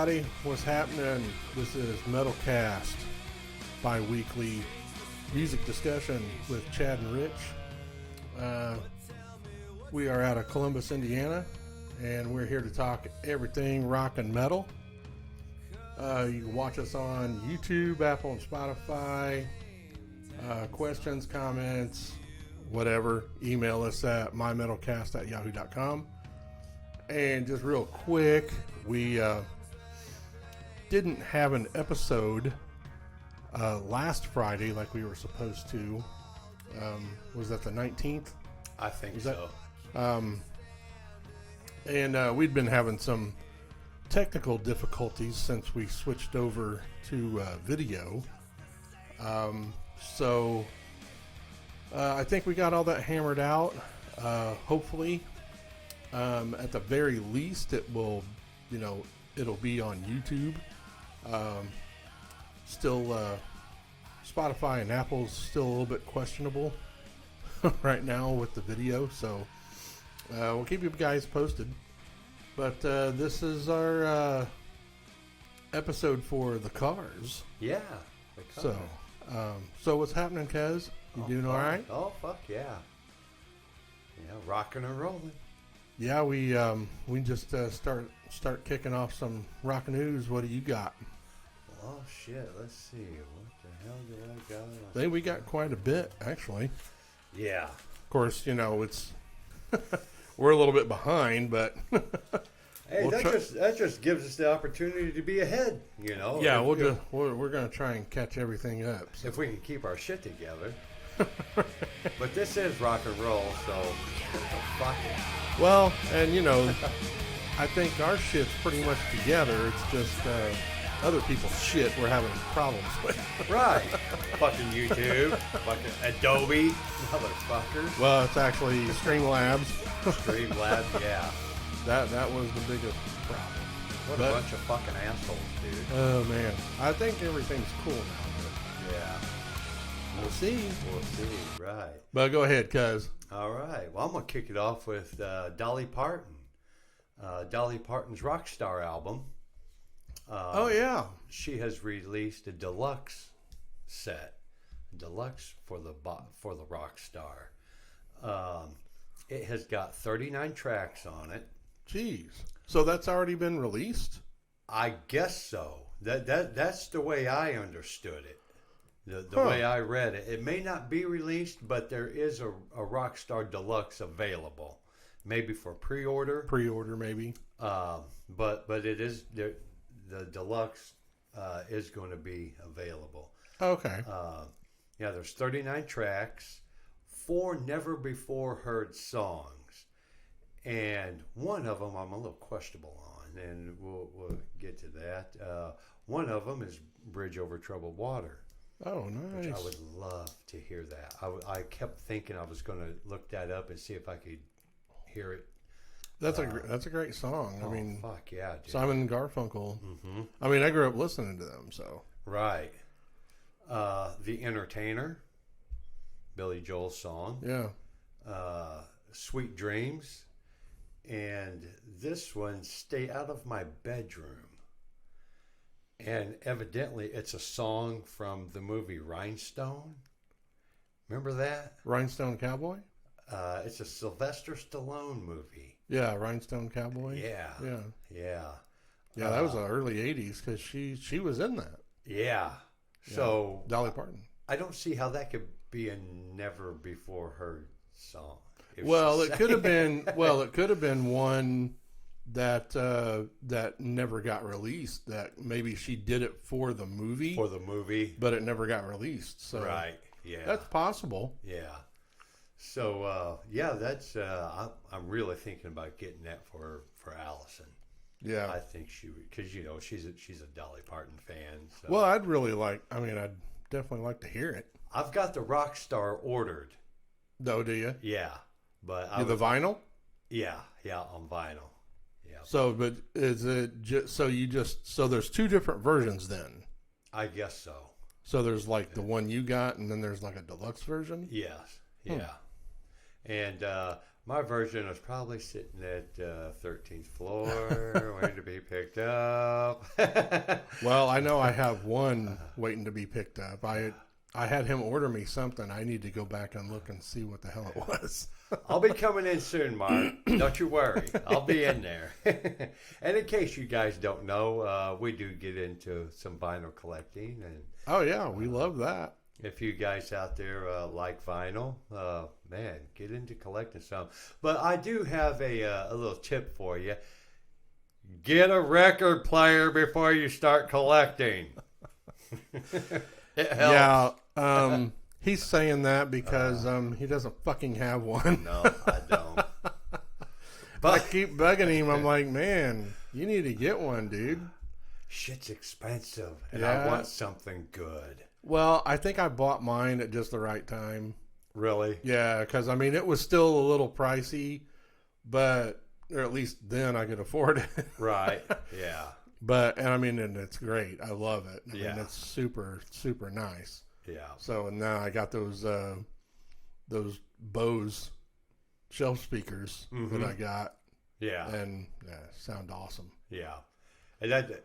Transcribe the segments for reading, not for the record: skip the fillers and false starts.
everybody. What's happening? This is Metalcast, bi-weekly music discussion with Chad and Rich. We are out of Columbus, Indiana, and we're here to talk everything rock and metal. You can watch us on YouTube, Apple, and Spotify. Questions, comments, whatever, email us at mymetalcast@yahoo.com. And just real quick, we didn't have an episode last Friday like we were supposed to. Was that the 19th? I think so. And we'd been having some technical difficulties since we switched over to video. So I think we got all that hammered out. Hopefully, at the very least, it will, it'll be on YouTube. Still, Spotify and Apple's still a little bit questionable right now with the video, so we'll keep you guys posted. But this is our episode for the Cars. Yeah. The Cars. So what's happening, Kez? You doing all right? Oh, fuck yeah. Yeah, rocking and rolling. Yeah, we just start kicking off some rock news. What do you got? Oh shit, let's see. What the hell do I got? I think we got quite a bit, actually. Yeah. Of course, it's we're a little bit behind, but hey, that just gives us the opportunity to be ahead, Yeah, we're gonna try and catch everything up. So. If we can keep our shit together. But this is rock and roll, so fuck it. Well, and I think our shit's pretty much together. It's just other people's shit we're having problems with. Right. Fucking YouTube. Fucking Adobe. Motherfuckers. Well, it's actually Streamlabs. Streamlabs, yeah. That was the biggest problem. What a bunch of fucking assholes, dude. Oh, man. I think everything's cool now. Yeah. We'll see. We'll see, right. But go ahead, cuz. All right. Well, I'm going to kick it off with Dolly Parton. Dolly Parton's Rockstar album. Oh, yeah. She has released a deluxe set. Deluxe for the Rockstar. It has got 39 tracks on it. Jeez. So that's already been released? I guess so. That's the way I understood it. The way I read it. It may not be released, but there is a Rockstar Deluxe available. Maybe for pre-order. Pre-order, maybe. But it is... The deluxe is going to be available. Okay. Yeah, there's 39 tracks, 4 never-before-heard songs, and one of them I'm a little questionable on, and we'll get to that. One of them is Bridge Over Troubled Water. Oh, nice. Which I would love to hear that. I kept thinking I was going to look that up and see if I could hear it. That's a great song. I mean, fuck yeah, dude. Simon and Garfunkel. Mm-hmm. I mean, I grew up listening to them, so. Right. The Entertainer, Billy Joel's song. Yeah. Sweet Dreams, and this one, Stay Out of My Bedroom. And evidently, it's a song from the movie Rhinestone. Remember that? Rhinestone Cowboy? It's a Sylvester Stallone movie. Yeah, Rhinestone Cowboy. Yeah. That was the early '80s because she was in that. Yeah. So Dolly Parton. I don't see how that could be a never before heard song. Well, it could have been. Well, it could have been one that that never got released. That maybe she did it for the movie. For the movie, but it never got released. So right. Yeah. That's possible. Yeah. So that's I'm really thinking about getting that for Allison. Yeah, I think she would, because she's a Dolly Parton fan. So. Well, I'd definitely like to hear it. I've got the Rockstar ordered. Oh, do you? Yeah, but the vinyl? Yeah, on vinyl. Yeah. So, but is it just so there's 2 different versions then? I guess so. So there's like the one you got, and then there's like a deluxe version. Yes. Yeah. And My version is probably sitting at 13th floor, waiting to be picked up. Well, I know I have one waiting to be picked up. I had him order me something. I need to go back and look and see what the hell it was. I'll be coming in soon, Mark. Don't you worry. I'll be in there. And in case you guys don't know, we do get into some vinyl collecting. And Oh, yeah, we love that. if you guys out there like vinyl, man, get into collecting some. But I do have a little tip for you. Get a record player before you start collecting. It helps. Yeah, he's saying that because he doesn't fucking have one. No, I don't. I But keep bugging him. I'm like, man, you need to get one, dude. shit's expensive, and Yeah. I want something good. Well, I think I bought mine at just the right time. Really? Yeah, because I mean, it was still a little pricey, but or at least then I could afford it. Right. Yeah. But and I mean, and it's great. I love it. I Yeah. mean, it's super super nice. Yeah. So and now I got those Bose shelf speakers that I got, Yeah. and sound awesome. Yeah. And that,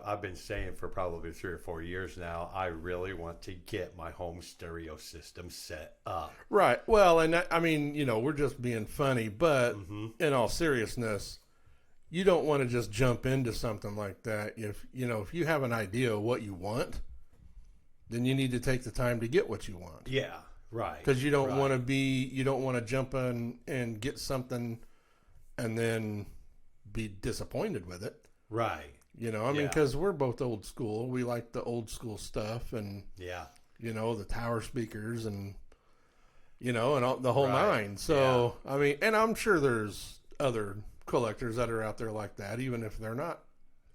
I've been saying for probably 3 or 4 years now, I really want to get my home stereo system set up. Right. Well, and I mean, we're just being funny, but Mm-hmm. in all seriousness, you don't want to just jump into something like that. If you have an idea of what you want, then you need to take the time to get what you want. Yeah. Right. Because you don't Right. want to jump in and get something and then be disappointed with it. Right. I mean, Yeah. because we're both old school. We like the old school stuff and, Yeah. the tower speakers and, and all, the whole Right. nine. So, I mean, and I'm sure there's other collectors that are out there like that, even if they're not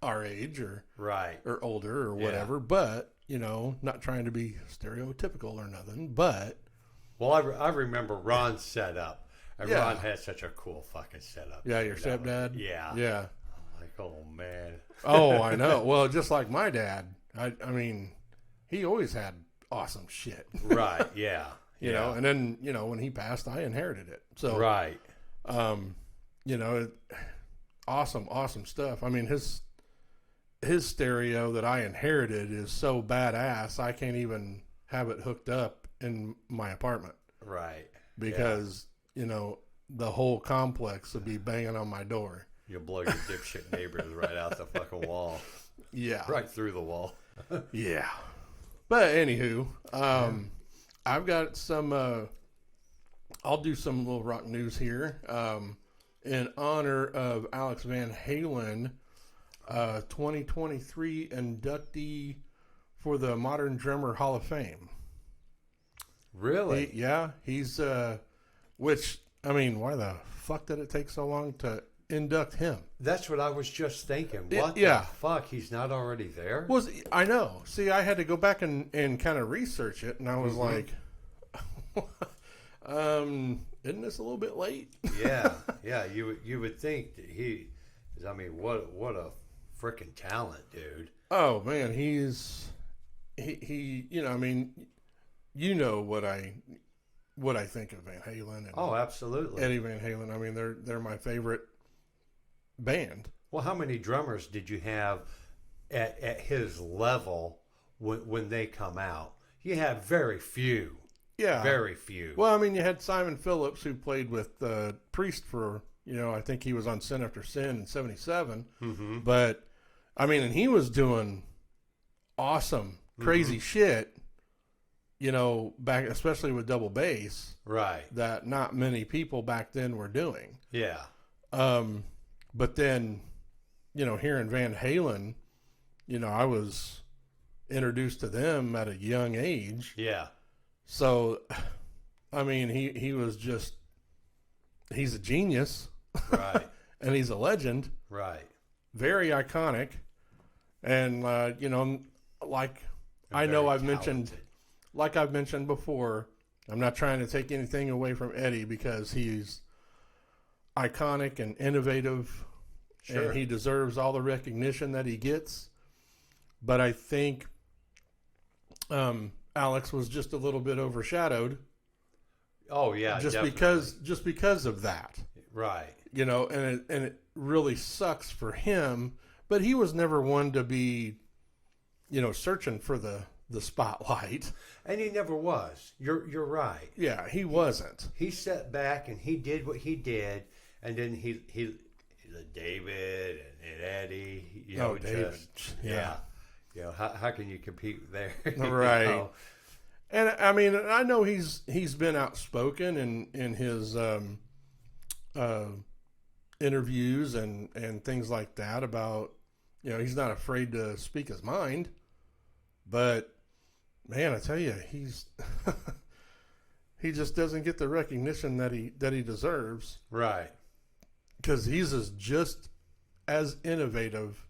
our age or Right. older or Yeah. whatever. But, not trying to be stereotypical or nothing, but. Well, I remember Ron's setup. And Yeah. Ron had such a cool fucking setup. Yeah, your stepdad? Yeah. Yeah. I'm like, oh, man. Oh, I know. Well, just like my dad, I mean, he always had awesome shit. Right. Yeah. You know, and then, when he passed, I inherited it. So, Right. awesome stuff. I mean, his stereo that I inherited is so badass, I can't even have it hooked up in my apartment Right. because, the whole complex would be banging on my door. You'll blow your dipshit neighbors right out the fucking wall. Yeah. Right through the wall. Yeah. But anywho, I've got some, I'll do some little rock news here. In honor of Alex Van Halen, 2023 inductee for the Modern Drummer Hall of Fame. Really? He's, which, I mean, why the fuck did it take so long to induct him? That's what I was just thinking. What Yeah. the fuck? He's not already there? I know. See, I had to go back and kind of research it, and I was like, isn't this a little bit late? Yeah. Yeah. You would think that what a freaking talent, dude. Oh man, he I mean, what I think of Van Halen and Oh, absolutely. Eddie Van Halen. I mean, they're my favorite band. Well, how many drummers did you have at his level when they come out? You have very few. Yeah, Very few. well, I mean, you had Simon Phillips who played with Priest for I think he was on Sin After Sin in '77. Mm-hmm. But I mean, and he was doing awesome, crazy shit. Back especially with double bass Right. that not many people back then were doing. Yeah. But then, hearing Van Halen, I was introduced to them at a young age. Yeah. So, I mean, he's a genius. Right. And he's a legend. Right. Very iconic. And, like I know I've mentioned, like I've mentioned before, I'm not trying to take anything away from Eddie because he's iconic and innovative. Sure. And he deserves all the recognition that he gets. But I think Alex was just a little bit overshadowed Oh yeah, just definitely. because of that. Right. You know, and it really sucks for him. But he was never one to be, searching for the spotlight. And he never was. You're right. Yeah, he wasn't. He sat back and he did what he did, and then he David and Eddie, Oh, David. yeah. How can you compete there? Right. know? And I mean, I know he's been outspoken in his uh, interviews and things like that about, he's not afraid to speak his mind. But man, I tell you, he's he just doesn't get the recognition that he deserves. Right. Because he's just as innovative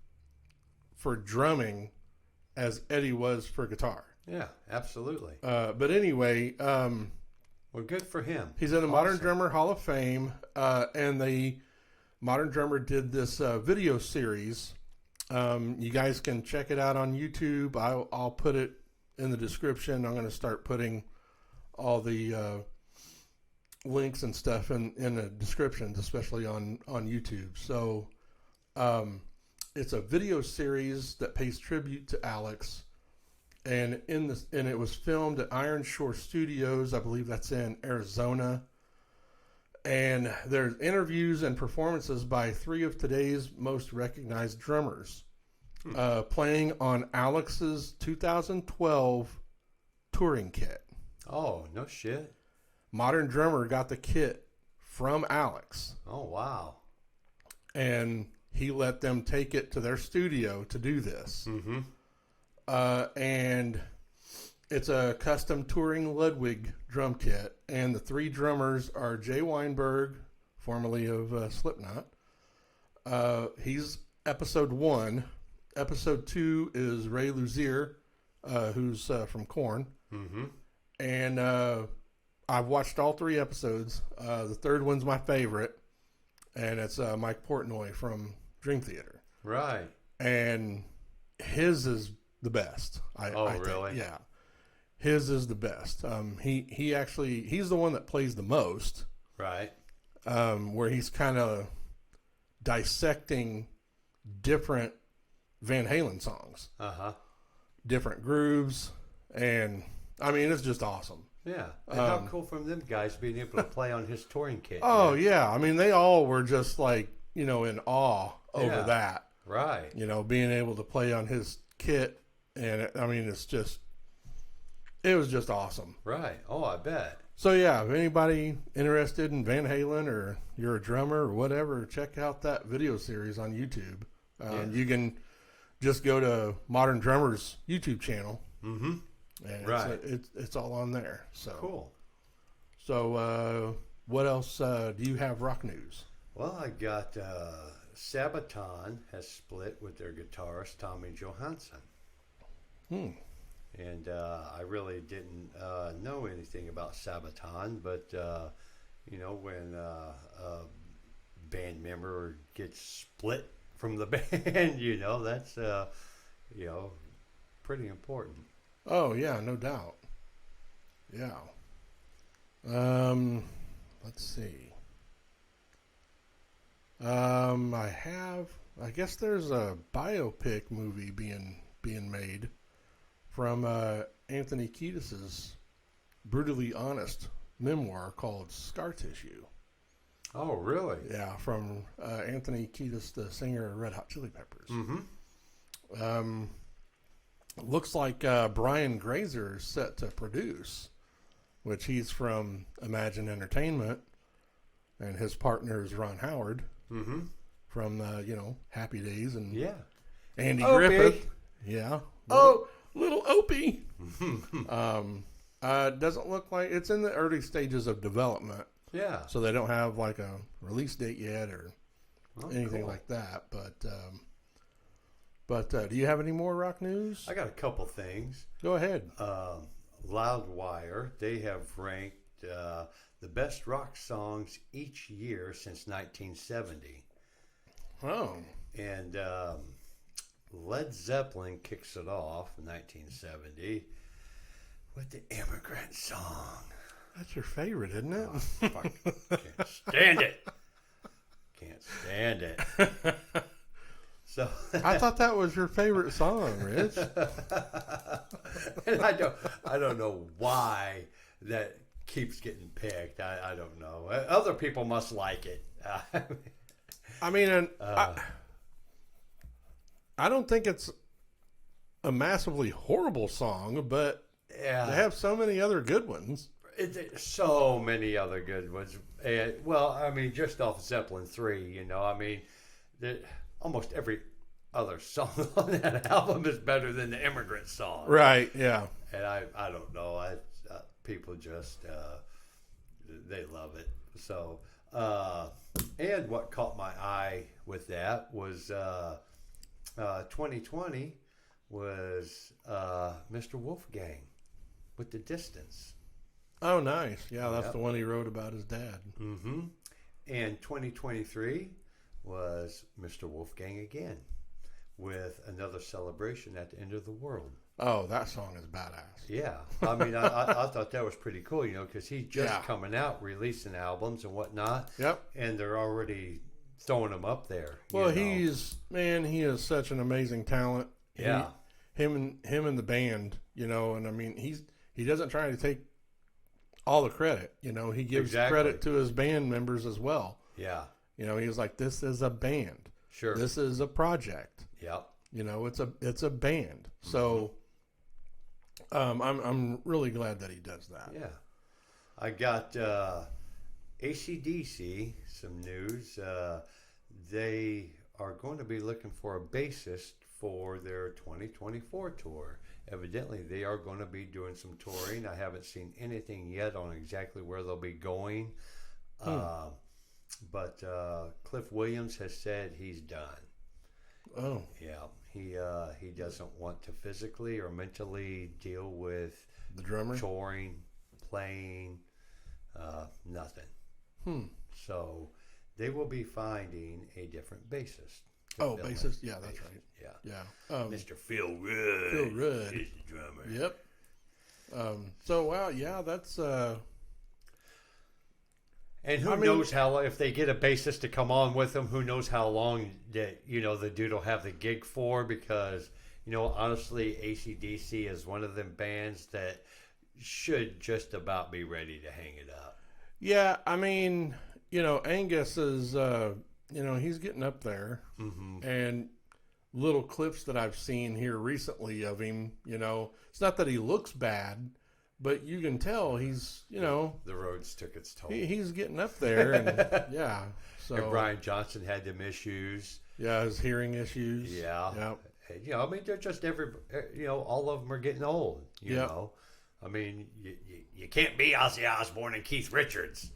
for drumming as Eddie was for guitar. Yeah, absolutely. But anyway, Well, good for him. he's in the Modern Drummer Hall of Fame, and the Modern Drummer did this video series. You guys can check it out on YouTube. I'll put it in the description. I'm going to start putting all the links and stuff in the descriptions, especially on YouTube. So it's a video series that pays tribute to Alex, and it was filmed at Iron Shore Studios. I believe that's in Arizona. And there's interviews and performances by 3 of today's most recognized drummers, playing on Alex's 2012 touring kit. Oh, no shit. Modern Drummer got the kit from Alex, Oh, wow. and he let them take it to their studio to do this. Mm-hmm. And it's a custom touring Ludwig drum kit, and the 3 drummers are Jay Weinberg, formerly of Slipknot. He's episode 1. Episode 2 is Ray Luzier, who's from Korn. Mm-hmm. And I've watched all 3 episodes. The third one's my favorite, and it's Mike Portnoy from Dream Theater. Right. And his is the best. I really? think. Yeah. His is the best. He's the one that plays the most. Right. Where he's kind of dissecting different Van Halen songs, different grooves, and I mean it's just awesome. Yeah. And how cool from them guys being able to play on his touring kit. Oh yeah, I mean they all were just like in awe over that. Right. Being able to play on his kit, and I mean it was just awesome. Right. Oh, I bet. So yeah, if anybody interested in Van Halen or you're a drummer or whatever, check out that video series on YouTube. You can just go to Modern Drummer's YouTube channel, Mm-hmm. and it's all on there. So Cool. So what else do you have rock news? Well, I got Sabaton has split with their guitarist Tommy Johansson. And I really didn't know anything about Sabaton, but when a band member gets split from the band, that's pretty important. Oh yeah, no doubt. Yeah. Let's see. I guess there's a biopic movie being made from Anthony Kiedis's brutally honest memoir called Scar Tissue. Oh, really? Yeah, from Anthony Kiedis, the singer of Red Hot Chili Peppers. Mm-hmm. Looks like Brian Grazer is set to produce, which he's from Imagine Entertainment, and his partner is Ron Howard from Happy Days and Andy Griffith. Yeah. Little Opie. Doesn't look like it's in the early stages of development. Yeah. So they don't have like a release date yet or anything cool. like that. But do you have any more rock news? I got a couple things. Go ahead. Loudwire, they have ranked the best rock songs each year since 1970. Oh. And Led Zeppelin kicks it off in 1970 with the Immigrant Song. That's your favorite, isn't it? Oh, fuck. Can't stand it. Can't stand it. So I thought that was your favorite song, Rich. And I don't know why that keeps getting picked. I don't know. Other people must like it. I mean, I don't think it's a massively horrible song, but yeah, they have so many other good ones. So many other good ones. And, well, I mean, just off Zeppelin 3, you know, I mean, almost every other song on that album is better than the Immigrant Song. Right, yeah. And I don't know. People just, they love it. So, and what caught my eye with that was 2020 was Mr. Wolfgang with The Distance. Oh, nice. Yeah, that's Yep. the one he wrote about his dad. Mm-hmm. And 2023 was Mr. Wolfgang again with another celebration at the end of the world. Oh, that song is badass. Yeah. I mean, I thought that was pretty cool, you know, because he's just Yeah. coming out, releasing albums and whatnot. Yep. And they're already throwing him up there. Well, you know. he is such an amazing talent. Yeah. Him and the band, you know, and I mean, he doesn't try to take all the credit, you know, he gives Exactly. credit to his band members as well. Yeah. You know, he was like, this is a band. Sure. This is a project. Yep. You know, it's a band. So I'm really glad that he does that. Yeah. I got AC/DC, some news. They are going to be looking for a bassist for their 2024 tour. Evidently, they are going to be doing some touring. I haven't seen anything yet on exactly where they'll be going. But Cliff Williams has said he's done. Oh, Yeah, he doesn't want to physically or mentally deal with the drummer. touring, playing, nothing. So they will be finding a different bassist. to Oh, fill in. bassist. Yeah, that's right. Yeah. Yeah. Mr. Phil Rudd. Phil Rudd. is the drummer. Yep. So wow, yeah, that's And who knows how, if they get a bassist to come on with them, who knows how long that, you know, the dude will have the gig for, because, you know, honestly, AC/DC is one of them bands that should just about be ready to hang it up. yeah. I mean, you know, Angus is, you know, he's getting up there, and little clips that I've seen here recently of him, you know, it's not that he looks bad, but you can tell he's, you know, The roads took its toll. he's getting up there, and yeah. So And Brian Johnson had them issues. yeah, his hearing issues. Yeah. Yep. You know, I mean, they're just you know, all of them are getting old, you Yep. know. I mean, you can't be Ozzy Osbourne and Keith Richards.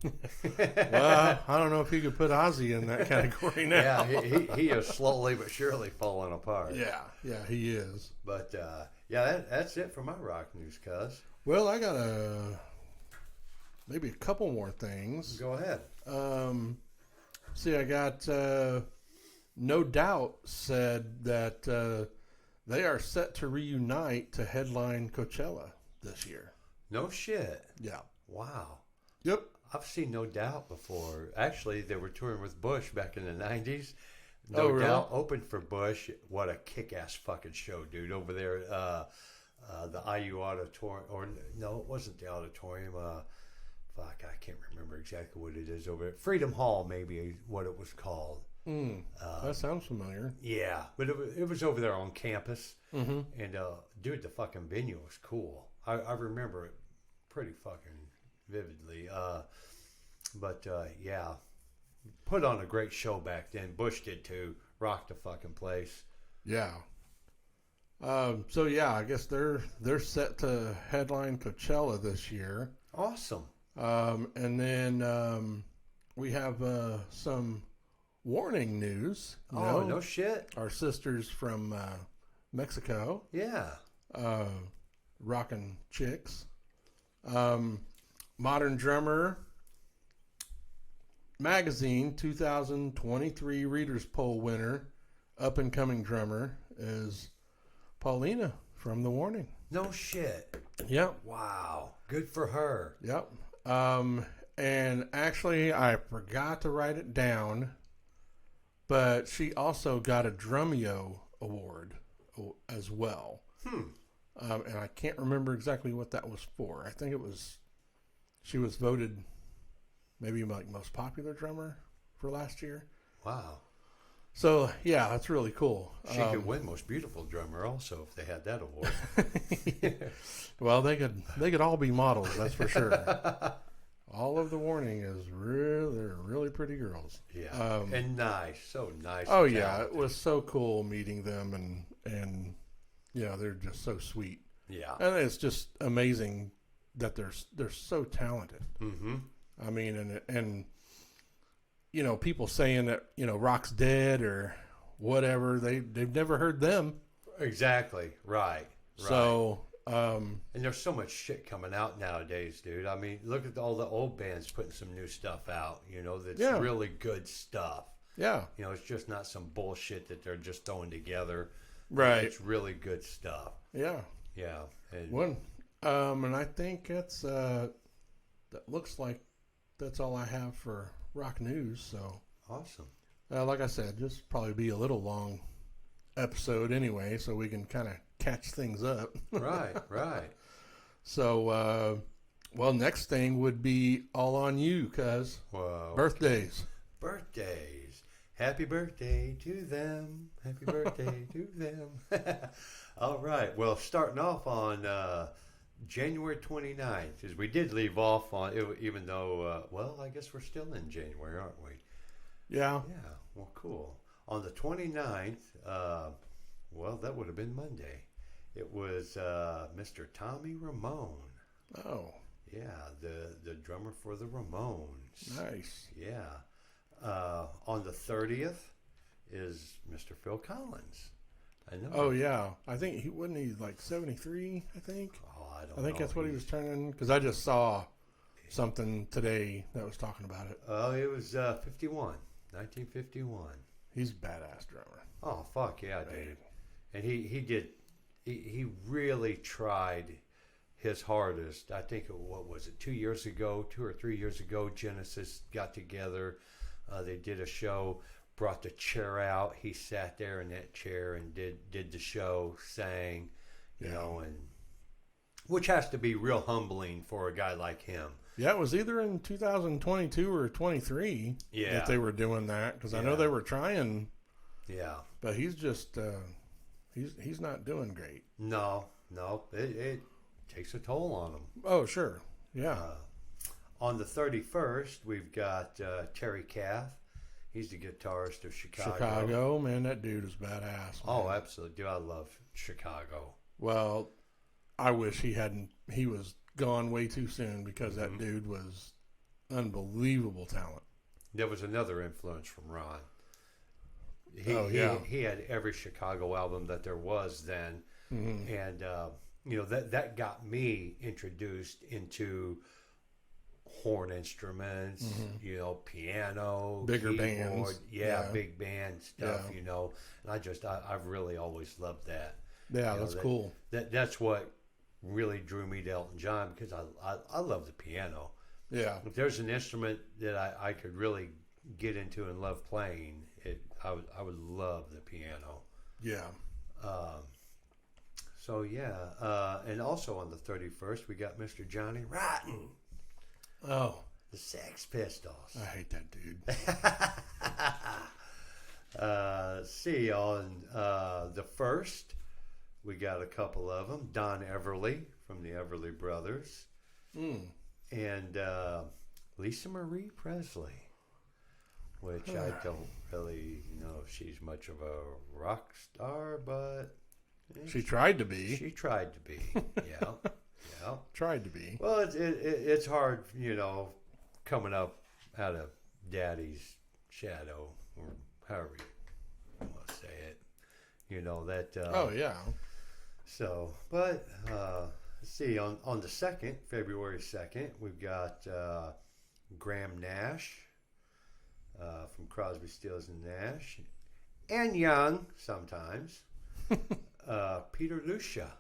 Well, I don't know if you could put Ozzy in that category now. Yeah, he is slowly but surely falling apart. Yeah, he is. But, yeah, that's it for my rock news, cuz. Well, I got maybe a couple more things. Go ahead. See, I got No Doubt said that they are set to reunite to headline Coachella this year. No shit. Yeah. Wow. Yep. I've seen No Doubt before. Actually, they were touring with Bush back in the 90s. Oh, No really? Doubt opened for Bush. What a kick-ass fucking show, dude. Over there, the IU Auditorium. Or, no, it wasn't the auditorium. Fuck, I can't remember exactly what it is over there. Freedom Hall, maybe, what it was called. That sounds familiar. Yeah, but it was over there on campus. Mm-hmm. And, dude, the fucking venue was cool. I remember it pretty fucking vividly. But yeah, put on a great show back then. Bush did too. Rocked the fucking place. Yeah. So yeah, I guess they're set to headline Coachella this year. Awesome. And then we have some warning news. You Oh, know, no shit. our sisters from Mexico, Yeah. rockin' chicks. Modern Drummer Magazine 2023 Readers Poll winner, up and coming drummer, is Paulina from The Warning. No shit. Yep. Wow. Good for her. Yep. And actually, I forgot to write it down, but she also got a Drumeo award as well. And I can't remember exactly what that was for. I think she was voted maybe like most popular drummer for last year. Wow. So yeah, that's really cool. She could win most beautiful drummer also if they had that award. Well, they could all be models, that's for sure. All of the warning is they're really pretty girls. Yeah, and nice, so nice. Oh yeah, it was so cool meeting them, and yeah, they're just so sweet. Yeah, and it's just amazing that they're so talented. Mm-hmm. I mean, and you know, people saying that rock's dead or whatever, they've never heard them. Exactly, right. So. And there's so much shit coming out nowadays, dude. I mean, look at all the old bands putting some new stuff out, that's really good stuff. Yeah. It's just not some bullshit that they're just throwing together. Right. It's really good stuff. Yeah. Yeah. And I think that looks like that's all I have for rock news. So awesome. Like I said, just probably be a little long episode anyway, so we can kind of catch things up. Right. So, next thing would be all on you, cuz. Birthdays. Birthdays. Happy birthday to them. Happy birthday to them. All right. Well, starting off on January 29th, because we did leave off on it, even though, I guess we're still in January, aren't we? Yeah. Yeah. Well, cool. On the 29th, that would have been Monday. It was Mr. Tommy Ramone. Oh. Yeah, the drummer for the Ramones. Nice. Yeah. On the 30th is Mr. Phil Collins. I know. Oh, yeah. I think he like 73, I think. Oh, I don't know. I think that's what he was turning, because I just saw something today that was talking about it. Oh, it was 1951. He's a badass drummer. Oh, fuck yeah, dude. And he really tried his hardest. I think, 2 or 3 years ago, Genesis got together. They did a show, brought the chair out. He sat there in that chair and did the show, sang, and which has to be real humbling for a guy like him. Yeah, it was either in 2022 or 23 that they were doing that, because I know they were trying. Yeah. But he's just, he's not doing great. No, it takes a toll on him. Oh, sure. Yeah. On the 31st, we've got Terry Kath. He's the guitarist of Chicago. Man, that dude is badass. Man. Oh, absolutely. Dude, I love Chicago. Well, I wish he was gone way too soon, because that dude was unbelievable talent. There was another influence from Ron. He had every Chicago album that there was then, and that got me introduced into horn instruments, piano, bigger keyboard, bands, big band stuff, and I've really always loved that. Yeah, that's cool. That's what really drew me to Elton John, because I love the piano. Yeah, if there's an instrument that I could really get into and love playing, I would love the piano. Yeah. And also on the 31st, we got Mr. Johnny Rotten. Oh. The Sex Pistols. I hate that dude. On the 1st, we got a couple of them. Don Everly from the Everly Brothers. And Lisa Marie Presley, which I don't really know if she's much of a rock star, but she tried to be. She tried to be. Yeah. Tried to be. Well, it's hard, coming up out of daddy's shadow, or however you want to say it. That. Oh yeah. So, but let's see. On the 2nd, February 2nd, we've got Graham Nash from Crosby, Stills and Nash, and Young sometimes. Peter Lucia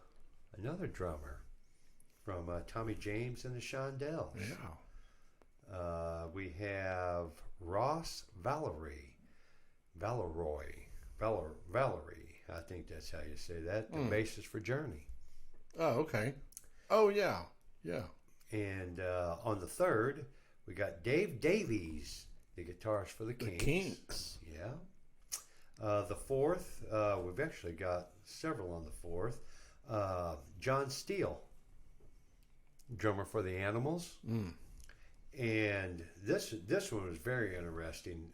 another drummer from Tommy James and the Shondells. Yeah. We have Ross Valerie, I think that's how you say that, the bassist for Journey. Oh, okay. Oh, yeah. Yeah. And on the third, we got Dave Davies, the guitarist for the Kinks. The Kinks. Yeah. The fourth, we've actually got several on the fourth. John Steele, drummer for the Animals. And this one was very interesting.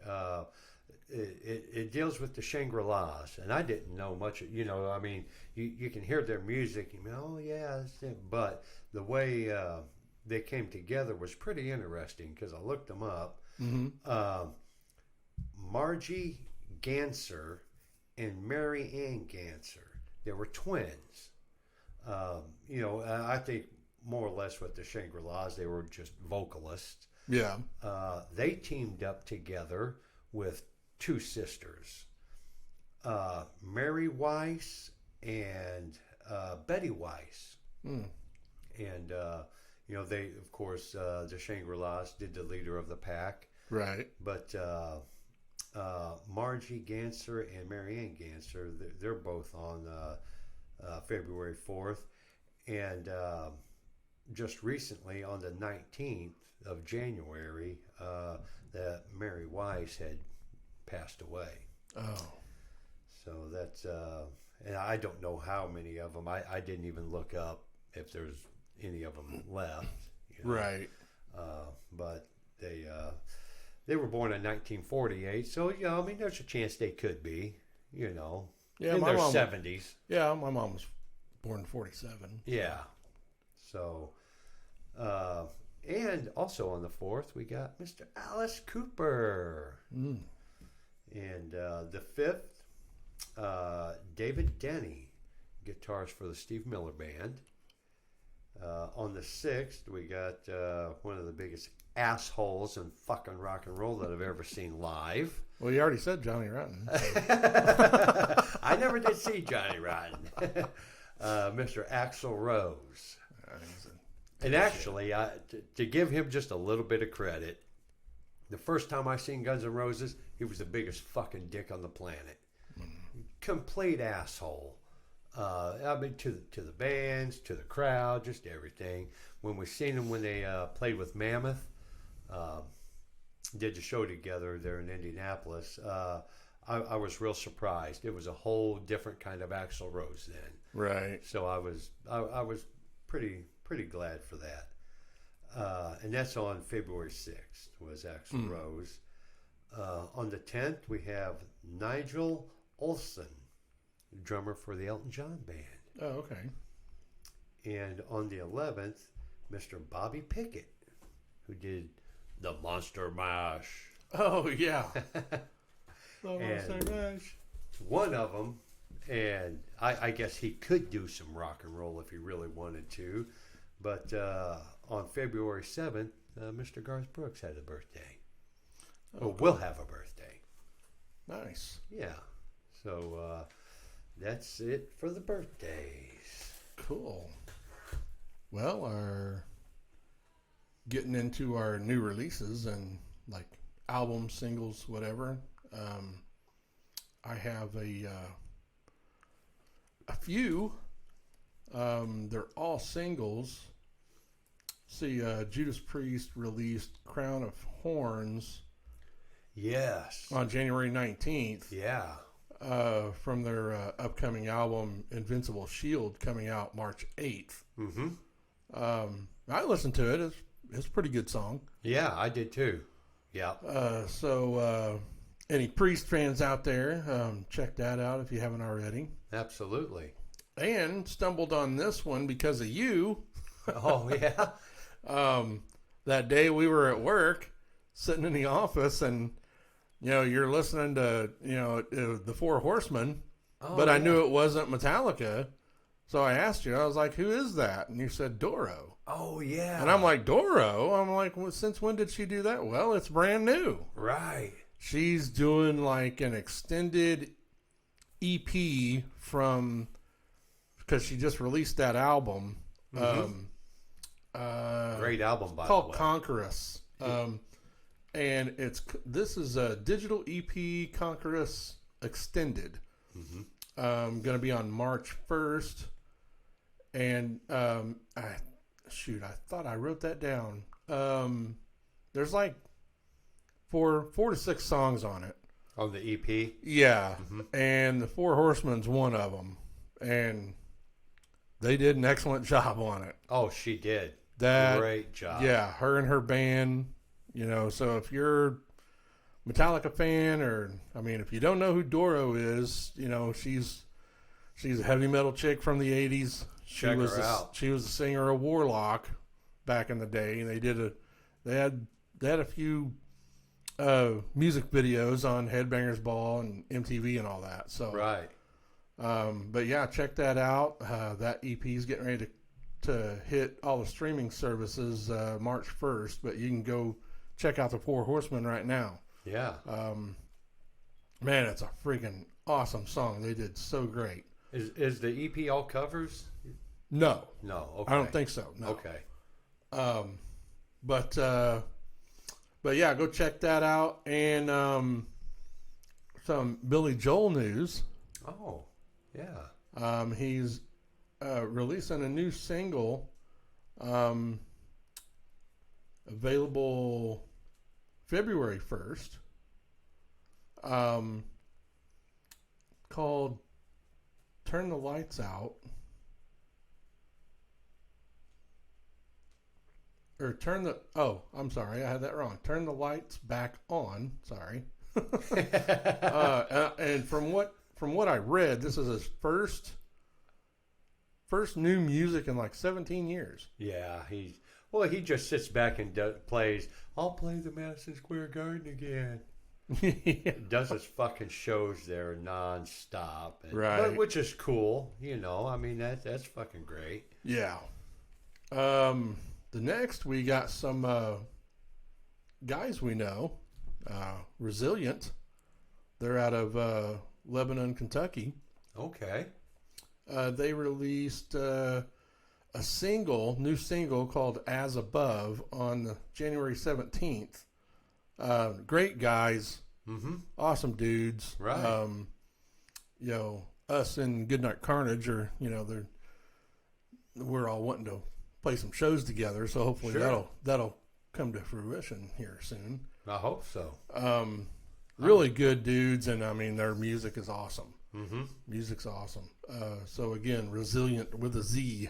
It deals with the Shangri-Las, and I didn't know much. I mean, you can hear their music. You know, oh yeah, that's it. But the way they came together was pretty interesting because I looked them up. Margie Ganser and Mary Ann Ganser, they were twins. I think more or less with the Shangri-Las, they were just vocalists. Yeah. They teamed up together with two sisters, Mary Weiss and Betty Weiss. And, they, of course, the Shangri-Las did the Leader of the Pack. Right. But Margie Ganser and Mary Ann Ganser, they're both on February 4th. And just recently, on the 19th of January, that Mary Weiss had passed away. Oh. So that's, and I don't know how many of them. I didn't even look up if there's any of them left. Right. But they were born in 1948, so I mean, there's a chance they could be, in their 70s. Yeah, my mom was born in 47. Yeah. So, and also on the 4th, we got Mr. Alice Cooper. And the 5th, David Denny, guitarist for the Steve Miller Band. On the 6th, we got one of the biggest assholes in fucking rock and roll that I've ever seen live. Well, you already said Johnny Rotten. I never did see Johnny Rotten. Mr. Axl Rose. And actually, to give him just a little bit of credit, the first time I seen Guns N' Roses, he was the biggest fucking dick on the planet. Complete asshole. I mean, to the bands, to the crowd, just everything. When we seen him when they played with Mammoth, did the show together there in Indianapolis, I was real surprised. It was a whole different kind of Axl Rose then. Right. So I was pretty glad for that. And that's on February 6th was Axl Rose. On the 10th, we have Nigel Olsson, drummer for the Elton John Band. Oh, okay. And on the 11th, Mr. Bobby Pickett, who did the Monster Mash. Oh, yeah. The Monster Mash. One of them, and I guess he could do some rock and roll if he really wanted to, but on February 7th, Mr. Garth Brooks had a birthday. Or will have a birthday. Nice. Yeah. So that's it for the birthdays. Cool. Well, getting into our new releases and like albums, singles, whatever. I have a few. They're all singles. See, Judas Priest released Crown of Horns. Yes. On January 19th. Yeah. From their upcoming album Invincible Shield coming out March 8th. I listened to it. It's a pretty good song. Yeah, I did too. Yeah. So any Priest fans out there, check that out if you haven't already. Absolutely. And stumbled on this one because of you. Oh, yeah. That day we were at work, sitting in the office, and you're listening to the Four Horsemen, but I knew it wasn't Metallica, so I asked you. I was like, "Who is that?" And you said Doro. Oh yeah. And I'm like, Doro? I'm like, well, since when did she do that? Well, it's brand new. Right. She's doing like an extended EP from because she just released that album. Great album, by the called way. Conquerus. And this is a digital EP, Conquerus Extended. Going to be on March 1st. And I thought I wrote that down. There's like four to six songs on it. On the EP? Yeah. And the Four Horsemen's one of them. And they did an excellent job on it. Oh, she did. Great job. Yeah, her and her band. You know, so if you're a Metallica fan, or I mean, if you don't know who Doro is, you know, she's a heavy metal chick from the '80s. Check her out. She was the singer of Warlock back in the day, and they had a few music videos on Headbangers Ball and MTV and all that. So right. But yeah, check that out. That EP is getting ready to hit all the streaming services March 1st, but you can go check out the Four Horsemen right now. Yeah. Man, it's a freaking awesome song. They did so great. Is the EP all covers? No. Okay. I don't think so. No. Okay. But yeah, go check that out. And some Billy Joel news. Oh, yeah. He's releasing a new single, available February 1st, called Turn the Lights Out. Or I'm sorry, I had that wrong. Turn the Lights Back On. Sorry. And from what I read, this is his first new music in like 17 years. Yeah, he just sits back and plays. I'll play the Madison Square Garden again. Yeah. Does his fucking shows there nonstop, right? Which is cool, you know. I mean that's fucking great. Yeah. The next we got some guys we know, Resilient. They're out of Lebanon, Kentucky. Okay. They released a new single called As Above on January 17th. Great guys. Awesome dudes. Right. You know, us and Goodnight Carnage are, you know, we're all wanting to play some shows together, so hopefully that'll come to fruition here soon. I hope so. Really good dudes, and I mean their music is awesome. Music's awesome. So again, Resilient with a Z.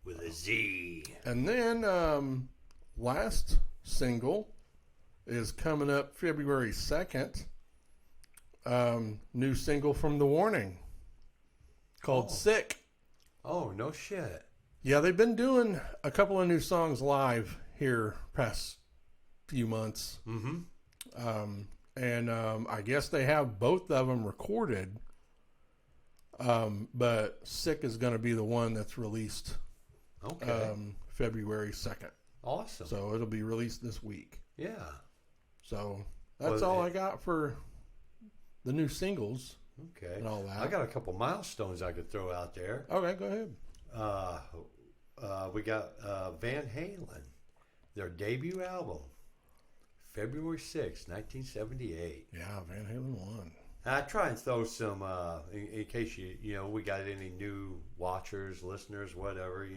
With a Z. And then last single is coming up February 2nd. New single from The Warning called Sick. Oh, no shit. Yeah, they've been doing a couple of new songs live here past few months. And I guess they have both of them recorded. But Sick is going to be the one that's released February 2nd. Awesome. So it'll be released this week. Yeah. So that's all I got for the new singles. Okay. And all that. I got a couple milestones I could throw out there. Okay, go ahead. We got Van Halen, their debut album, February 6th, 1978. Yeah, Van Halen won. I try and throw some, in case we got any new watchers, listeners, whatever,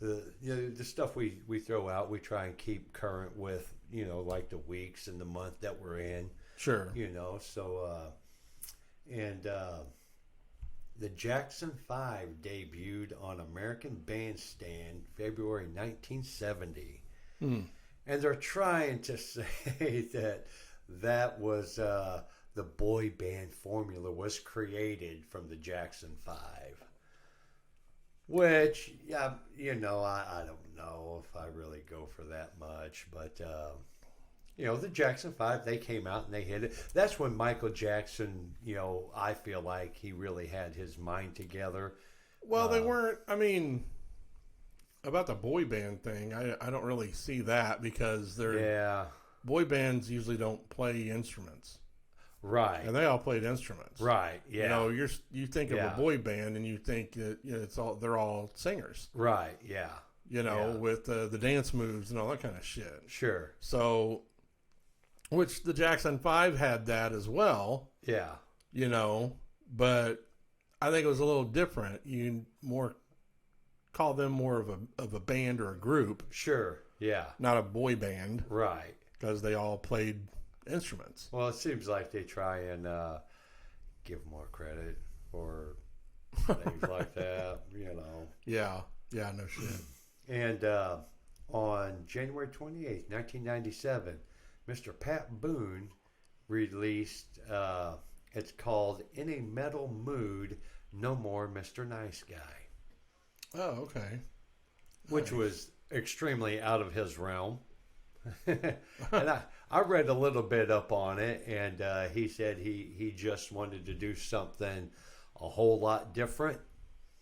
the stuff we throw out, we try and keep current with, like the weeks and the month that we're in. Sure. The Jackson 5 debuted on American Bandstand February 1970. And they're trying to say that was the boy band formula was created from the Jackson 5. Which, I don't know if I really go for that much. But, the Jackson 5, they came out and they hit it. That's when Michael Jackson, I feel like he really had his mind together. Well, they weren't, about the boy band thing, I don't really see that because boy bands usually don't play instruments. Right. and they all played instruments. Right. Yeah. You know, you think of Yeah. a boy band, and you think that they're all singers. Right. Yeah. You know, Yeah. with the dance moves and all that kind of shit. Sure. So, which the Jackson 5 had that as well. Yeah. You know, but I think it was a little different. You call them more of a band or a group. Sure. Yeah. Not a boy band. Right. Because they all played instruments. Well, it seems like they try and give more credit for things like that, you know. Yeah. Yeah, no shit. And on January 28th, 1997, Mr. Pat Boone released, it's called In a Metal Mood, No More Mr. Nice Guy. Oh, okay. Which was extremely out of his realm. And I read a little bit up on it, and he said he just wanted to do something a whole lot different.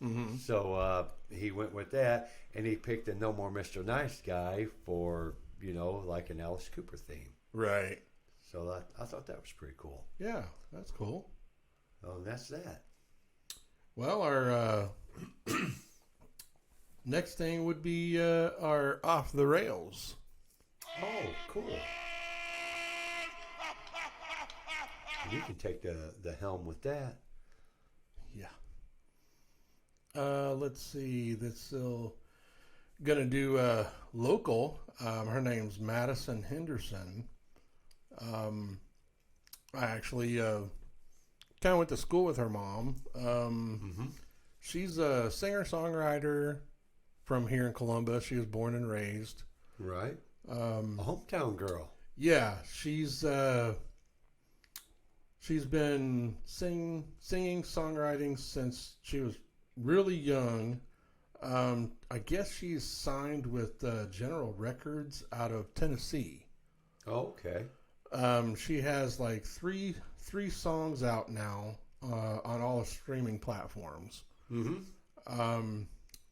Mm-hmm. So he went with that, and he picked a No More Mr. Nice Guy for, like an Alice Cooper theme. Right. So I thought that was pretty cool. Yeah, that's cool. Oh, and that's that. Well, our next thing would be our Off the Rails. Oh, cool. You can take the helm with that. Yeah. Let's see. This gonna do local. Her name's Madison Henderson. I actually kind of went to school with her mom. She's a singer-songwriter from here in Columbus. She was born and raised. Right. A hometown girl. Yeah, she's been singing, songwriting since she was really young. I guess she's signed with General Records out of Tennessee. Oh, okay. She has like three songs out now on all the streaming platforms. Mm-hmm.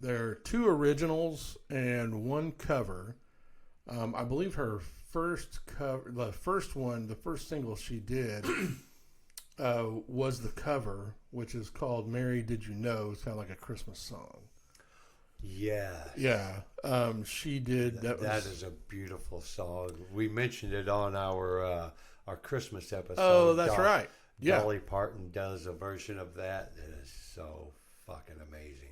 There are 2 originals and 1 cover. I believe her first cover, the first single she did was the cover, which is called "Mary Did You Know." It's kind of like a Christmas song. Yeah. Yeah. She did. That is a beautiful song. We mentioned it on our Christmas episode. Oh, that's right. Yeah. Dolly Parton does a version of that is so fucking amazing.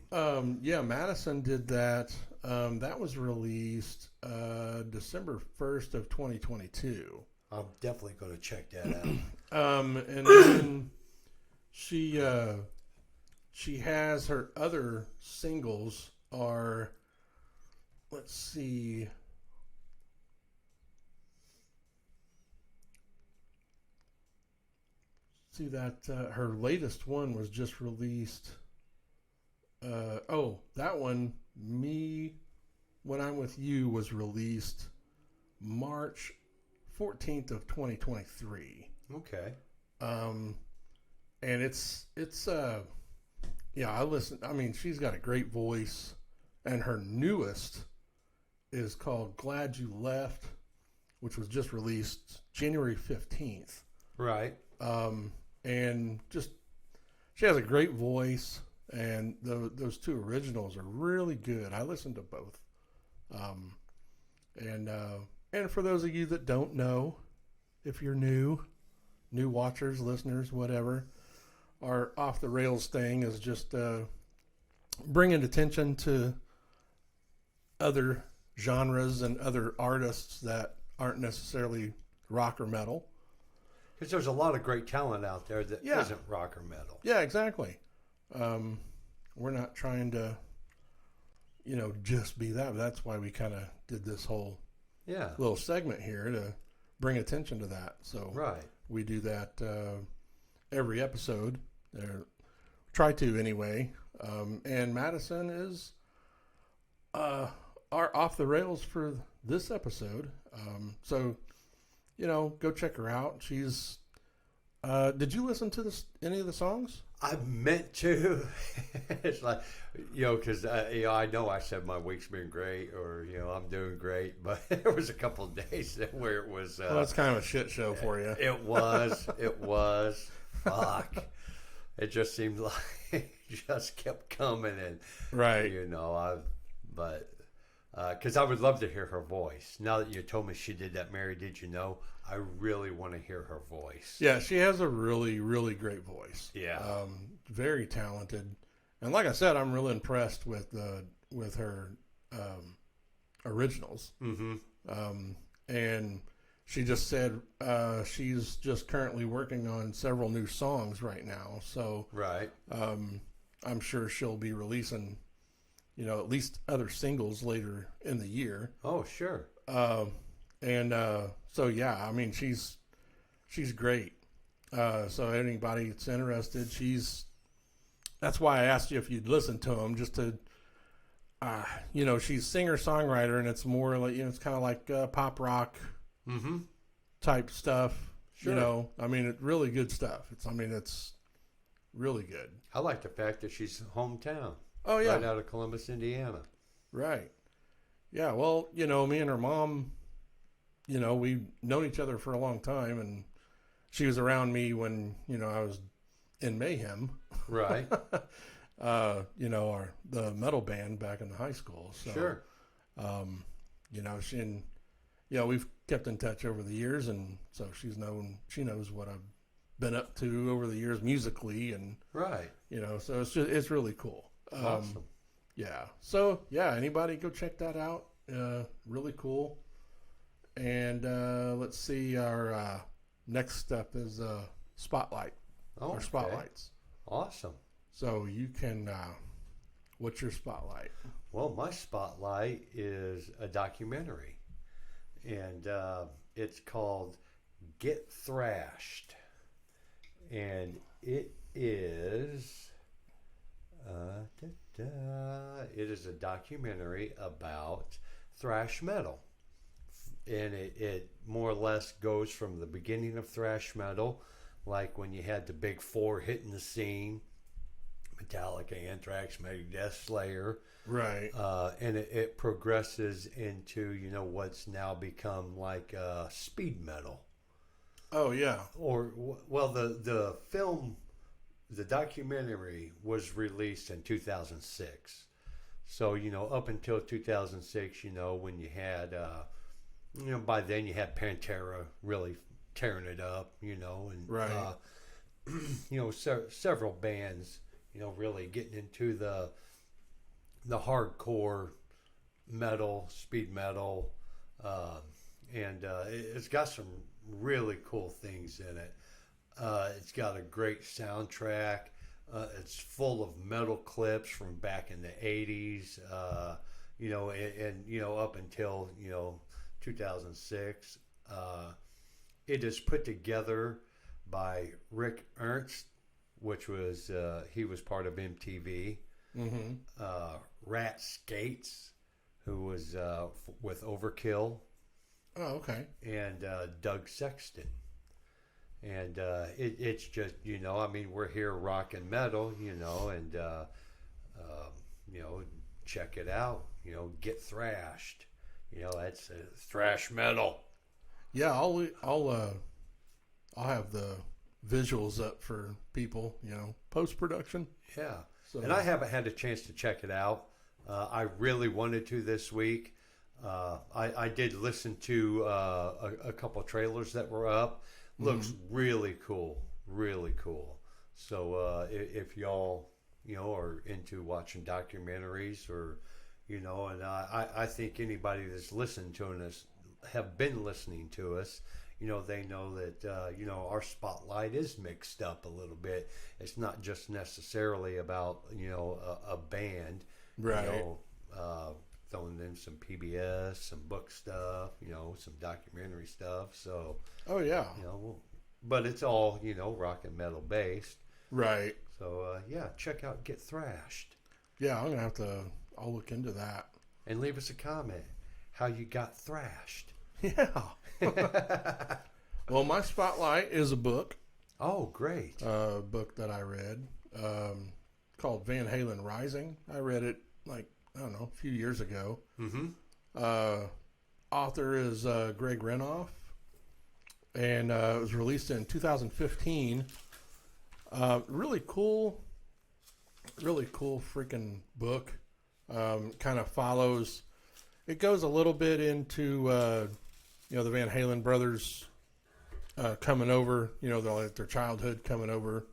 Yeah, Madison did that. That was released December 1st of 2022. I'm definitely going to check that out. And then she has her other singles are, let's see. See that her latest one was just released. That one, Me When I'm With You, was released March 14th of 2023. Okay. And it's I listen. I mean, she's got a great voice, and her newest is called "Glad You Left," which was just released January 15th. Right. And just she has a great voice, and those 2 originals are really good. I listened to both. And for those of you that don't know, if you're new watchers, listeners, whatever, our Off the Rails thing is just bringing attention to other genres and other artists that aren't necessarily rock or metal. Because there's a lot of great talent out there that isn't rock or metal. Yeah, exactly. We're not trying to, just be that. That's why we kind of did this whole little segment here to bring attention to that. So we do that every episode. Try to anyway. And Madison is our Off the Rails for this episode. So, go check her out. She's Did you listen to any of the songs? I meant to. It's like, because I know I said my week's been great, or I'm doing great, but there was a couple of days where it was. Well, that's kind of a shit show for you. It was. It was. Fuck. It just seemed like it just kept coming, and right. Because I would love to hear her voice. Now that you told me she did that, Mary, did you know? I really want to hear her voice. Yeah, she has a really, really great voice. Yeah. Very talented. And like I said, I'm really impressed with her originals. Mm-hmm. And she just said she's just currently working on several new songs right now. So right. I'm sure she'll be releasing, at least other singles later in the year. Oh, sure. So yeah, I mean she's great. So anybody that's interested, that's why I asked you if you'd listen to them, just to she's singer-songwriter, and it's more like it's kind of like pop rock mm-hmm. type stuff. Sure. I mean it's really good stuff. It's really good. I like the fact that she's hometown. Oh yeah. Right out of Columbus, Indiana. Right. Yeah, well, me and her mom, we've known each other for a long time, and she was around me when, I was in Mayhem. Right. The metal band back in the high school. So, sure. We've kept in touch over the years, and so she knows what I've been up to over the years musically, and right. So it's really cool. Awesome. Yeah. So yeah, anybody go check that out. Really cool. And let's see, our next step is Spotlight. Oh, our Spotlights. Awesome. So you can, what's your Spotlight? Well, my Spotlight is a documentary, and it's called Get Thrashed. And it is... it is a documentary about thrash metal, and it more or less goes from the beginning of thrash metal, like when you had the big four hitting the scene: Metallica, Anthrax, Megadeth, Slayer, right? And it progresses into what's now become like speed metal. Oh yeah. Or well, the film. The documentary was released in 2006. So, up until 2006, when you had, by then you had Pantera really tearing it up, and, right. Several bands, really getting into the hardcore metal, speed metal, and it's got some really cool things in it. It's got a great soundtrack. It's full of metal clips from back in the 80s, and up until, 2006. It is put together by Rick Ernst, which was, he was part of MTV. Mm-hmm. Rat Skates, who was with Overkill. Oh, okay. And Doug Sexton. And it's just, we're here rocking metal, and, check it out, Get Thrashed. That's thrash metal. Yeah, I'll have the visuals up for people, post-production. Yeah. So, and I haven't had a chance to check it out. I really wanted to this week. I did listen to a couple of trailers that were up. Looks really cool, really cool. So if y'all, are into watching documentaries, or, and I think anybody that's listening to us, have been listening to us, they know that, our spotlight is mixed up a little bit. It's not just necessarily about, a band, right. Throwing in some PBS, some book stuff, some documentary stuff. So, oh yeah, but it's all rock and metal based, right? So check out Get Thrashed. Yeah, I'm gonna I'll look into that. And leave us a comment how you got thrashed. Yeah. Well, my spotlight is a book. Oh, great. book that I read called Van Halen Rising. I read it like, I don't know, a few years ago. Mm-hmm. Author is Greg Renoff, and it was released in 2015. Really cool freaking book. Kind of follows. It goes a little bit into the Van Halen brothers coming over. Their childhood coming over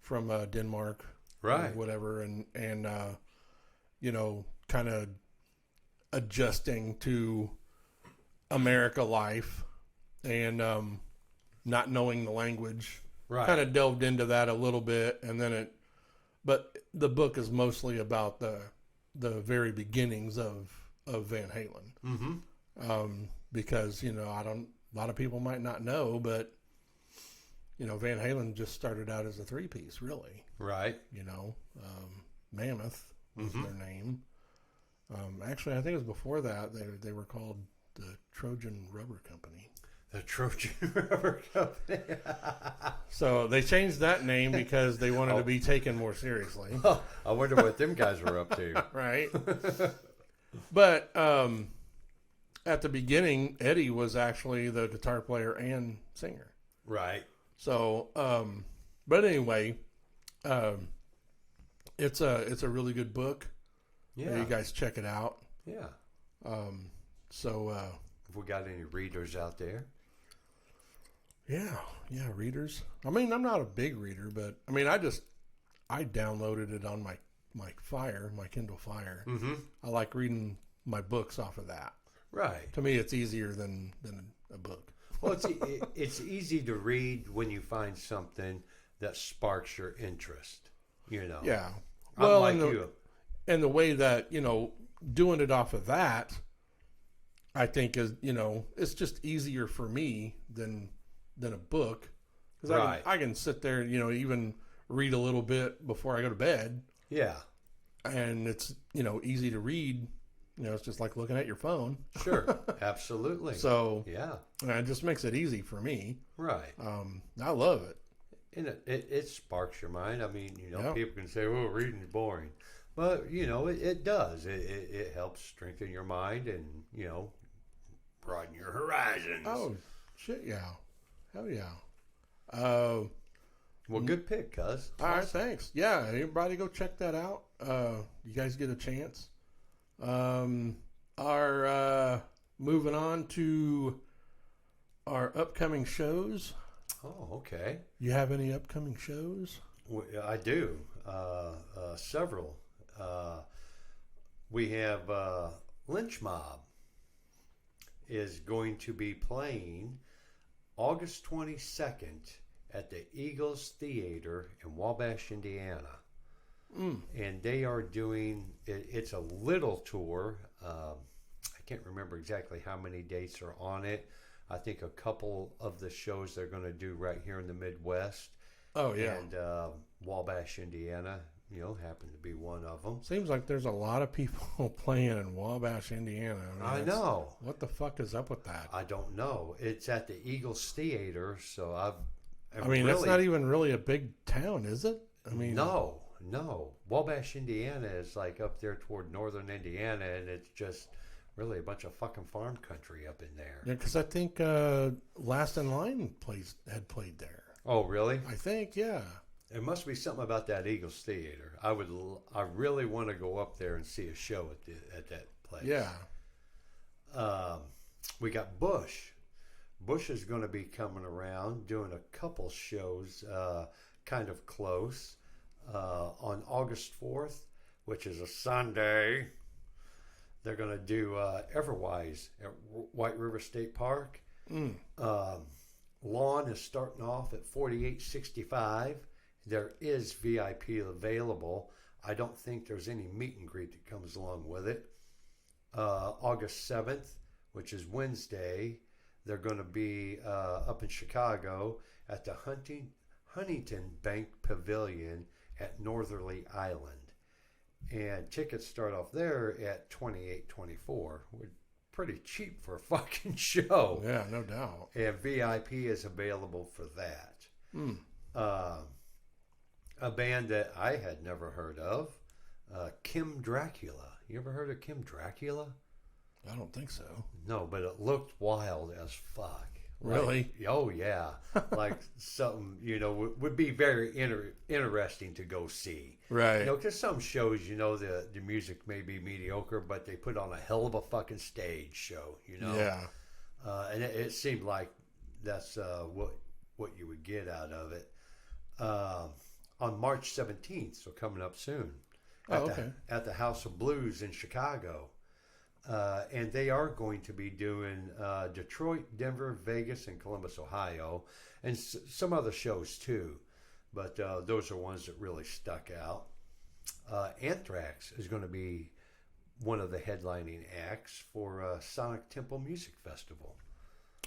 from Denmark, Right. or whatever, and kind of adjusting to America life and not knowing the language. Right. Kind of delved into that a little bit, and then but the book is mostly about the very beginnings of Van Halen. Mm-hmm. Because a lot of people might not know, but Van Halen just started out as a 3-piece, really. Right. Mammoth was their name. Actually, I think it was before that they were called the Trojan Rubber Company. The Trojan Rubber Company. So they changed that name because they wanted to be taken more seriously. I wonder what them guys were up to. Right. But at the beginning, Eddie was actually the guitar player and singer. Right. So, but anyway, it's a really good book. Yeah. You guys check it out. Yeah. If we got any readers out there? Yeah, readers. I mean, I'm not a big reader, but I mean, I downloaded it on my Kindle Fire. Mm-hmm. I like reading my books off of that. Right. To me, it's easier than a book. Well, it's easy to read when you find something that sparks your interest. Yeah. Well, and the way that doing it off of that, I think is it's just easier for me than a book, because right. I can sit there and even read a little bit before I go to bed. Yeah. And it's easy to read. It's just like looking at your phone. Sure. Absolutely. So yeah, it just makes it easy for me. Right. I love it. And it sparks your mind. I mean, Yeah. People can say, "Oh, reading is boring," but it does. It helps strengthen your mind and broaden your horizons. Oh, shit, yeah. Hell yeah. Well, good pick, cuz. All right, thanks. Yeah, everybody go check that out. You guys get a chance. Moving on to our upcoming shows. Oh, okay. You have any upcoming shows? I do. Several. We have Lynch Mob is going to be playing August 22nd at the Eagles Theater in Wabash, Indiana. And they are doing, it's a little tour. I can't remember exactly how many dates are on it. I think a couple of the shows they're going to do right here in the Midwest. Oh, yeah. And Wabash, Indiana, happened to be one of them. Seems like there's a lot of people playing in Wabash, Indiana. I know. What the fuck is up with that? I don't know. It's at the Eagles Theater, so I mean, that's not even really a big town, is it? I mean, no. Wabash, Indiana is like up there toward northern Indiana, and it's just really a bunch of fucking farm country up in there. Yeah, because I think Last in Line had played there. Oh, really? I think, yeah. There must be something about that Eagles Theater. I really want to go up there and see a show at that place. Yeah. We got Bush. Bush is going to be coming around doing a couple shows kind of close on August 4th, which is a Sunday. They're going to do Everwise at White River State Park. Lawn is starting off at $48.65. There is VIP available. I don't think there's any meet and greet that comes along with it. August 7th, which is Wednesday, they're going to be up in Chicago at the Huntington Bank Pavilion at Northerly Island. And tickets start off there at $28.24. pretty cheap for a fucking show. Yeah, no doubt. And VIP is available for that. Mm. A band that I had never heard of, Kim Dracula. You ever heard of Kim Dracula? I don't think so. No, but it looked wild as fuck. Really? Like, oh, yeah. Like something, would be very interesting to go see. Right. Because some shows, the music may be mediocre, but they put on a hell of a fucking stage show, Yeah. And it seemed like that's what you would get out of it. On March 17th, so coming up soon, at the House of Blues in Chicago. And they are going to be doing Detroit, Denver, Vegas, and Columbus, Ohio, and some other shows too. But those are ones that really stuck out. Anthrax is going to be one of the headlining acts for Sonic Temple Music Festival.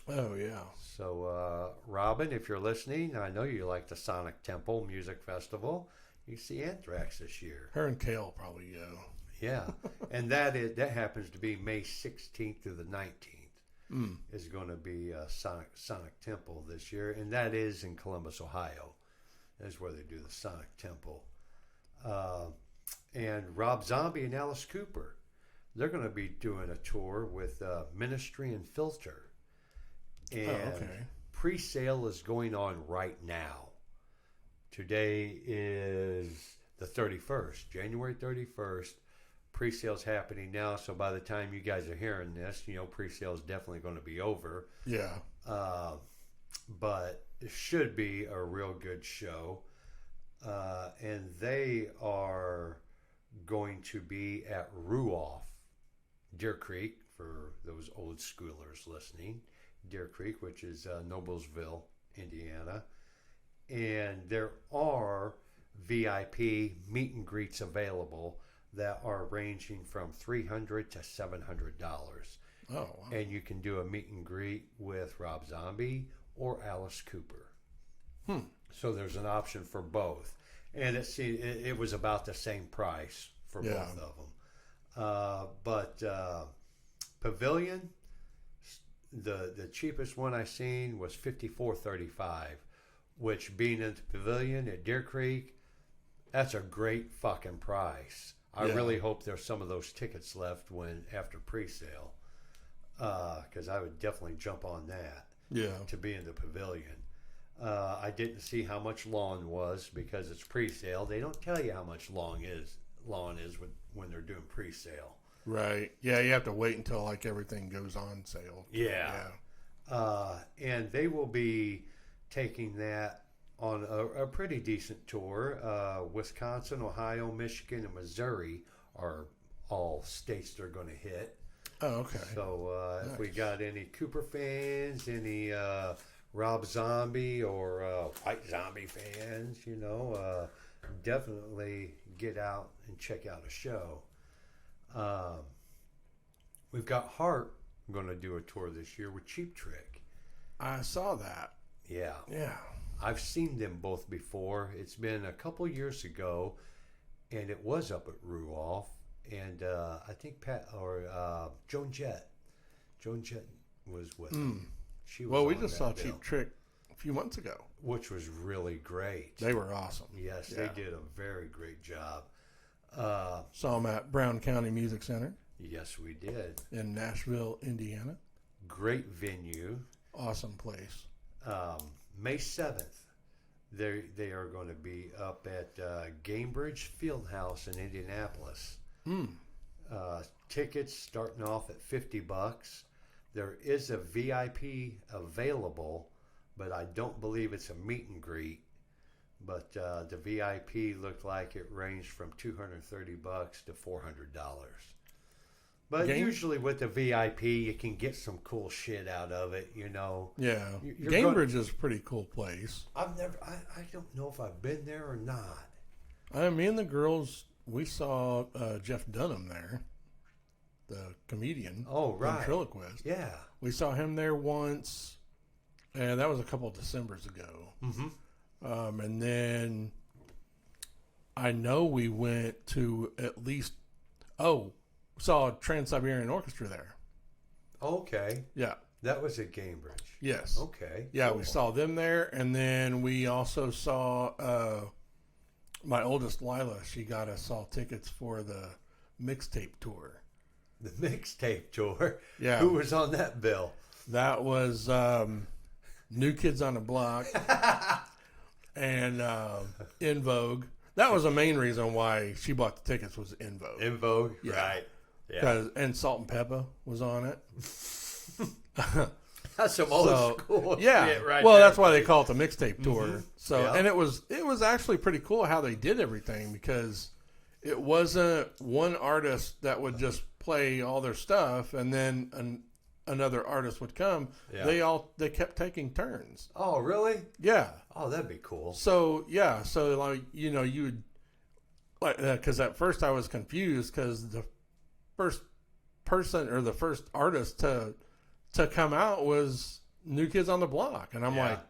Oh, yeah. So, Robin, if you're listening, I know you like the Sonic Temple Music Festival. You see Anthrax this year. Her and Kale probably go. Yeah, and that happens to be May 16th through the 19th is going to be Sonic Temple this year, and that is in Columbus, Ohio. That's where they do the Sonic Temple. And Rob Zombie and Alice Cooper, they're going to be doing a tour with Ministry and Filter. And pre-sale is going on right now. Today is the 31st, January 31st. Pre-sale's happening now, so by the time you guys are hearing this, pre-sale is definitely going to be over. Yeah. But it should be a real good show. And they are going to be at Ruoff, Deer Creek, for those old schoolers listening. Deer Creek, which is Noblesville, Indiana. And there are VIP meet and greets available that are ranging from $300 to $700. Oh, wow. And you can do a meet and greet with Rob Zombie or Alice Cooper. So there's an option for both. And it was about the same price for both of them. But Pavilion, the cheapest one I seen was $54.35, which being in the Pavilion at Deer Creek, that's a great fucking price. I really hope there's some of those tickets left after pre-sale, because I would definitely jump on that. Yeah. To be in the Pavilion. I didn't see how much lawn was because it's pre-sale. They don't tell you how much lawn is when they're doing pre-sale. Right. Yeah, you have to wait until everything goes on sale. Yeah. And they will be taking that on a pretty decent tour. Wisconsin, Ohio, Michigan, and Missouri are all states they're going to hit. Oh, okay. So nice. If we got any Cooper fans, any Rob Zombie or White Zombie fans, definitely get out and check out a show. We've got Heart going to do a tour this year with Cheap Trick. I saw that. Yeah. Yeah. I've seen them both before. It's been a couple years ago, and it was up at Ruoff. And I think Joan Jett. Joan Jett was with them. She was we just saw bill, Cheap Trick a few months ago. which was really great. They were awesome. Yes, Yeah. they did a very great job. Saw them at Brown County Music Center Yes, we did. in Nashville, Indiana. Great venue. Awesome place. May 7th, they are going to be up at Gamebridge Fieldhouse in Indianapolis. Tickets starting off at $50. There is a VIP available, but I don't believe it's a meet and greet. But the VIP looked like it ranged from $230 to $400. But usually with the VIP, you can get some cool shit out of it, you know. Yeah, Gamebridge is a pretty cool place. I don't know if I've been there or not. Me and the girls, we saw Jeff Dunham there, the comedian. Oh, right. Ventriloquist. Yeah. We saw him there once, and that was a couple of Decembers ago. Mm-hmm. And then I know we went to at least, saw Trans-Siberian Orchestra there. Okay. Yeah. That was at Cambridge. Yes. Okay. Yeah, cool. we saw them there, and then we also saw my oldest Lila. She got us all tickets for the mixtape tour. The mixtape tour? Yeah. Who was on that bill? That was New Kids on the Block and In Vogue. That was the main reason why she bought the tickets was In Vogue. In Vogue? Yeah. Right. Yeah. And Salt and Pepper was on it. That's some old school Yeah. shit right well, there, that's why they buddy. call it the mixtape tour. Mhm. So, Yeah. and it was actually pretty cool how they did everything, because it wasn't one artist that would just play all their stuff and then another artist would come. Yeah. They kept taking turns. Oh, really? Yeah. Oh, that'd be cool. So yeah, so like you would like because at first I was confused because the first person or the first artist to come out was New Kids on the Block, and I'm Yeah. like,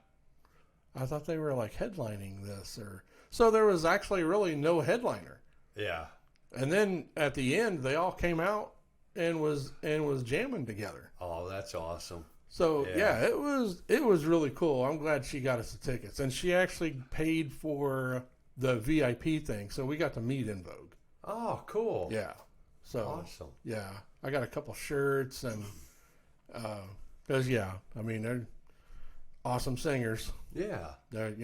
I thought they were like headlining this, or so there was actually really no headliner. Yeah. And then at the end, they all came out and was jamming together. Oh, that's awesome. So Yeah. yeah, it was really cool. I'm glad she got us the tickets, and she actually paid for the VIP thing, so we got to meet In Vogue. Oh, cool. Yeah, so Awesome. yeah, I got a couple shirts and because I mean they're awesome singers. Yeah. They're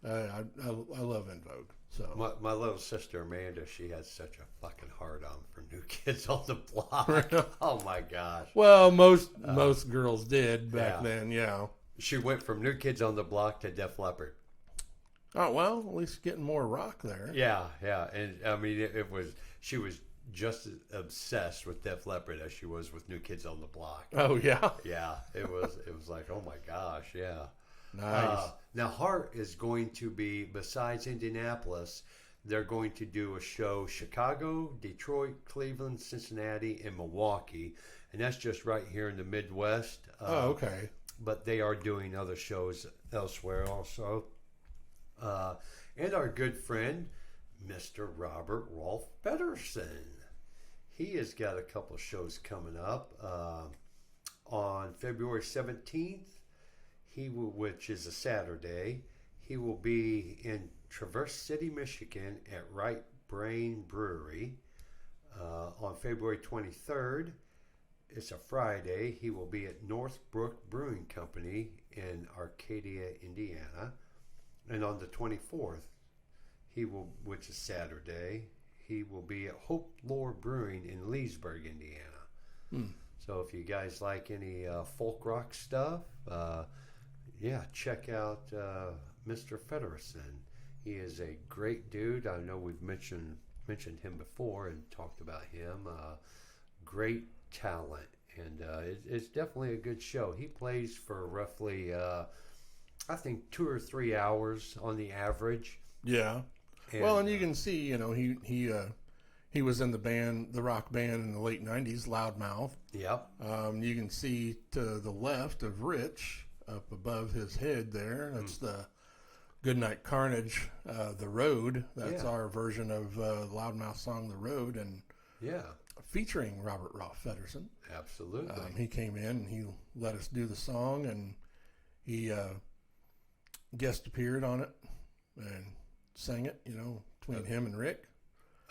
I love In Vogue. So My little sister Amanda, she had such a fucking hard on for New Kids on the Block. Oh my gosh. well, most girls did back Yeah. then. Yeah. She went from New Kids on the Block to Def Leppard. Oh well, at least getting more rock there. Yeah, yeah, and I mean she was just as obsessed with Def Leppard as she was with New Kids on the Block. Oh yeah. Yeah, it was like, oh my gosh, yeah. Nice. Now Heart is going to be, besides Indianapolis, they're going to do a show Chicago, Detroit, Cleveland, Cincinnati, and Milwaukee, and that's just right here in the Midwest. Okay. But they are doing other shows elsewhere also. And our good friend, Mr. Robert Rolf Pedersen. He has got a couple shows coming up. On February 17th, which is a Saturday, he will be in Traverse City, Michigan at Right Brain Brewery. On February 23rd, it's a Friday, he will be at Northbrook Brewing Company in Arcadia, Indiana. And on the 24th, which is Saturday, he will be at Hope Lore Brewing in Leesburg, Indiana. So if you guys like any folk rock stuff, check out Mr. Feddersen. He is a great dude. I know we've mentioned him before and talked about him. Great talent, and it's definitely a good show. He plays for roughly, I think, 2 or 3 hours on the average. Yeah. And you can see, he was in the rock band in the late '90s, LOUDMOUTH. Yep. You can see to the left of Rich, up above his head there, that's the Goodnight Carnage, The Road. That's our version of LOUDMOUTH's song, The Road, and featuring Robert Rolf Feddersen. Absolutely. He came in and he let us do the song, and he guest appeared on it and sang it, between him and Rick.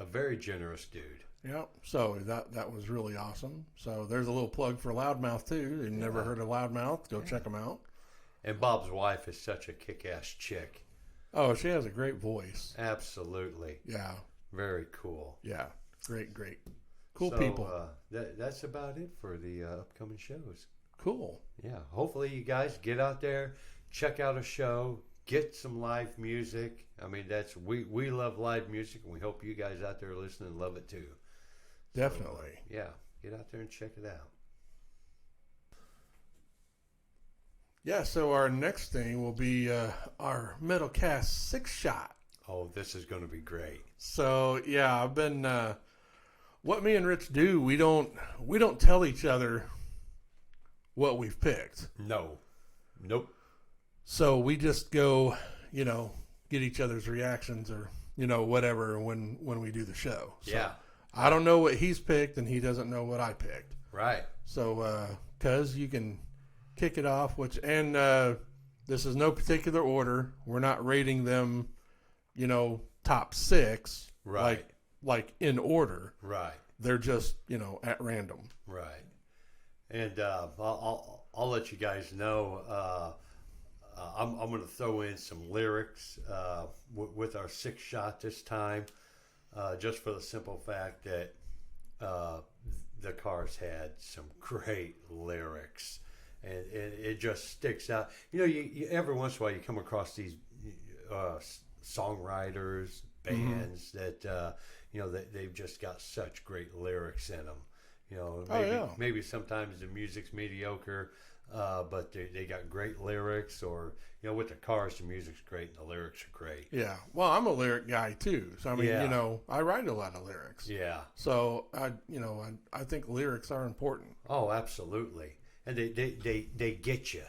A very generous dude. Yeah, so that was really awesome. So there's a little plug for Loudmouth too. You've never heard of Loudmouth? Go check them out. And Bob's wife is such a kick-ass chick. Oh, she has a great voice. Absolutely. Yeah. Very cool. Yeah. Great. Cool people. That's about it for the upcoming shows. Cool. Yeah. Hopefully you guys get out there, check out a show, get some live music. I mean, we love live music, and we hope you guys out there listening love it too. Definitely. So, yeah. Get out there and check it out. Yeah, so our next thing will be our Metalcast 6-shot. Oh, this is going to be great. So, yeah, I've been what me and Rich do, we don't tell each other what we've picked. No. Nope. So we just go, get each other's reactions or, whatever when we do the show. So yeah. I don't know what he's picked and he doesn't know what I picked. Right. So, cuz you can kick it off, this is no particular order. We're not rating them, top 6, Right. like in order. Right. They're just, at random. Right. And I'll let you guys know. I'm going to throw in some lyrics with our 6 shot this time, just for the simple fact that the Cars had some great lyrics, and it just sticks out. You every once in a while you come across these songwriters, bands that they've just got such great lyrics in them. Maybe sometimes the music's mediocre, but they got great lyrics, or with the Cars, the music's great and the lyrics are great. Yeah. Well, I'm a lyric guy too. So I mean, Yeah. I write a lot of lyrics. Yeah. So I think lyrics are important. Oh, absolutely. And they get you.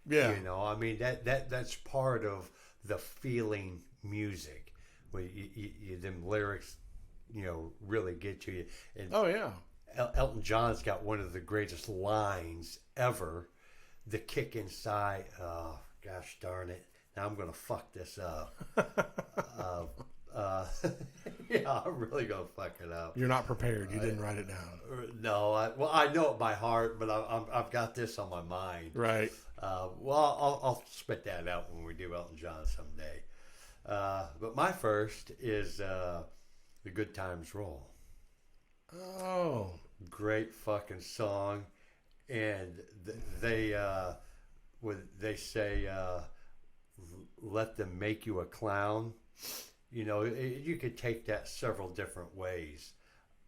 Yeah. I mean that's part of the feeling music, where them lyrics, really get to you. And Oh yeah. Elton John's got one of the greatest lines ever. The kick inside. Oh, gosh darn it! Now I'm gonna fuck this up. Yeah, I'm really gonna fuck it up. You're not prepared. You didn't write it down. No, I know it by heart, but I've got this on my mind. Right. I'll spit that out when we do Elton John someday. But my first is The Good Times Roll. Oh. Great fucking song, and they say, let them make you a clown. You could take that several different ways,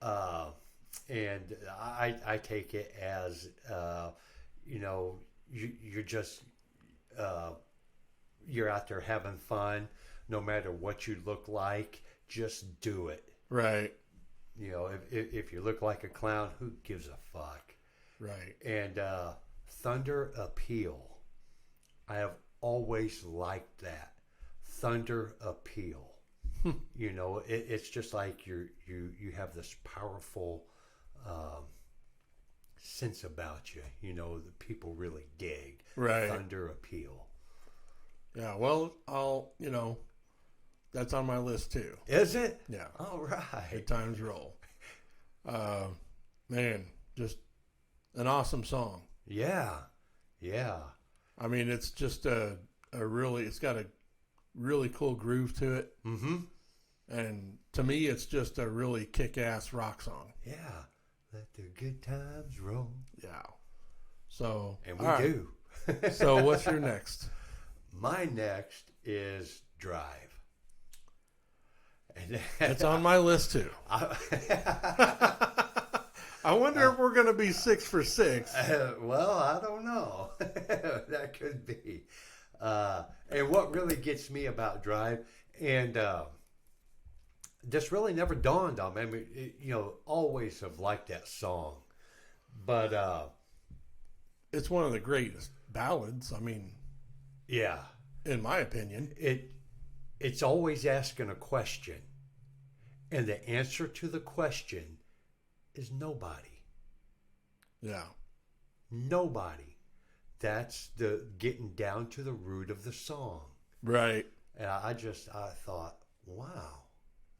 and I take it as you're just you're out there having fun, no matter what you look like, just do it. Right. If you look like a clown, who gives a fuck? Right. And Thunder Appeal. I have always liked that. Thunder Appeal. It's just like you have this powerful sense about you. That people really dig. Right. Thunder Appeal. Yeah. Well, that's on my list too. Is it? Yeah. All right. Good Times Roll. Man, just an awesome song. Yeah. Yeah. I mean, it's just it's got a really cool groove to it. Mm-hmm. And to me, it's just a really kick-ass rock song. Yeah. Let the good times roll. Yeah. So. And we do. So what's your next? My next is Drive. And it's on my list too. I wonder if we're going to be 6 for 6. Well, I don't know. That could be. And what really gets me about Drive, and this really never dawned on me. I mean, always have liked that song, but it's one of the greatest ballads. I mean, yeah, in my opinion, it's always asking a question, and the answer to the question is nobody. Yeah. Nobody. That's the getting down to the root of the song. Right. And I thought, wow,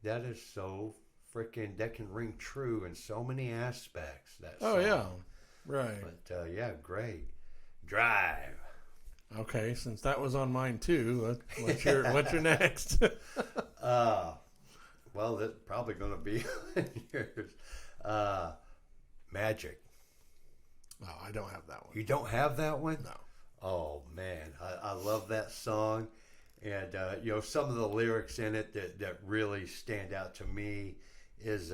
that is so freaking, that can ring true in so many aspects. That song. Oh, yeah. Right. But yeah, great. Drive. Okay, since that was on mine too, what's your next? Well, that's probably going to be yours. Magic. No, I don't have that one. You don't have that one? No. Oh man, I love that song, and some of the lyrics in it that really stand out to me is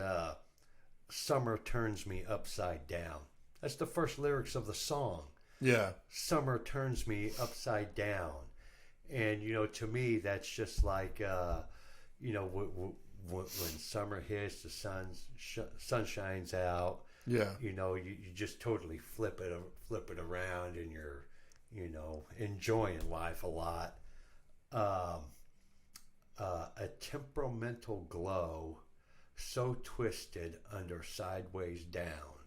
"Summer turns me upside down." That's the first lyrics of the song. Yeah. Summer turns me upside down, and to me that's just like when summer hits, the sun shines out. Yeah. You just totally flip it around, and you're enjoying life a lot. A temperamental glow, so twisted under sideways down.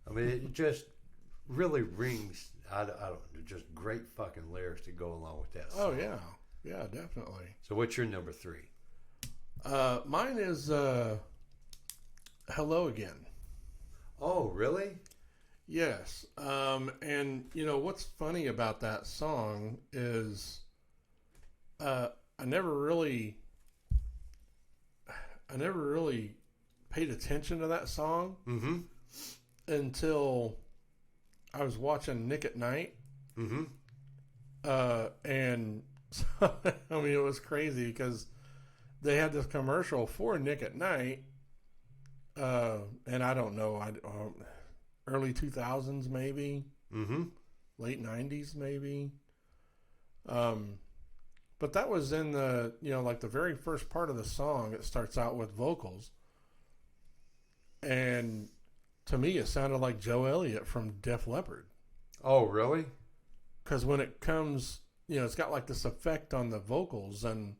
I mean, it just really rings. I don't know, just great fucking lyrics to go along with that Oh song. yeah, definitely. So what's your number 3? Mine is "Hello Again." Oh, really? Yes. And what's funny about that song is I never really paid attention to that song Mm-hmm. until I was watching Nick at Night. Mm-hmm. And so, I mean, it was crazy because they had this commercial for Nick at Night. And I don't know, early 2000s maybe, Mm-hmm. late 90s maybe. But that was in the, like the very first part of the song. It starts out with vocals. And to me, it sounded like Joe Elliott from Def Leppard. Oh, really? Because when it comes, it's got like this effect on the vocals. And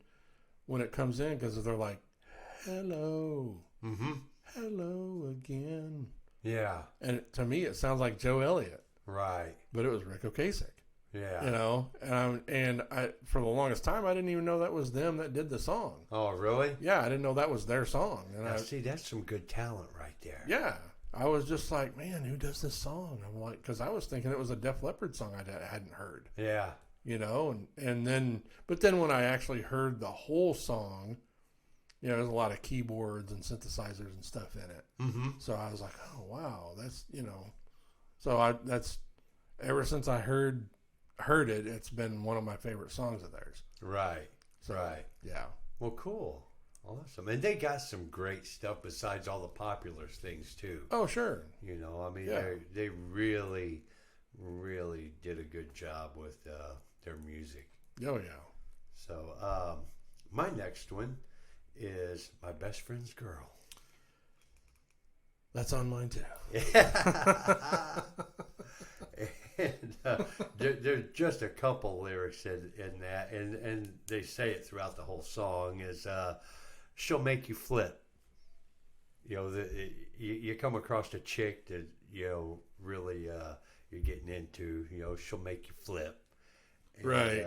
when it comes in, because they're like, hello, Mm-hmm. hello again. Yeah. And to me, it sounds like Joe Elliott. Right. But it was Rick Ocasek. Yeah. And I for the longest time I didn't even know that was them that did the song. Oh, really? Yeah, I didn't know that was their song. And Now, see, that's some good talent right there. yeah, I was just like, man, who does this song? I'm like, because I was thinking it was a Def Leppard song I hadn't heard. Yeah. And then when I actually heard the whole song, there's a lot of keyboards and synthesizers and stuff in it. Mm-hmm. So I was like, oh wow, that's so that's ever since I heard it, it's been one of my favorite songs of theirs. Right. So, right. Yeah. Well, cool. Awesome. And they got some great stuff besides all the popular things too. Oh, sure. I mean, Yeah. they really, really did a good job with their music. Oh, yeah. So, my next one is My Best Friend's Girl. That's on mine too. And there's just a couple lyrics in that, and they say it throughout the whole song, is she'll make you flip. You come across a chick that, really you're getting into, she'll make you flip. And, Right.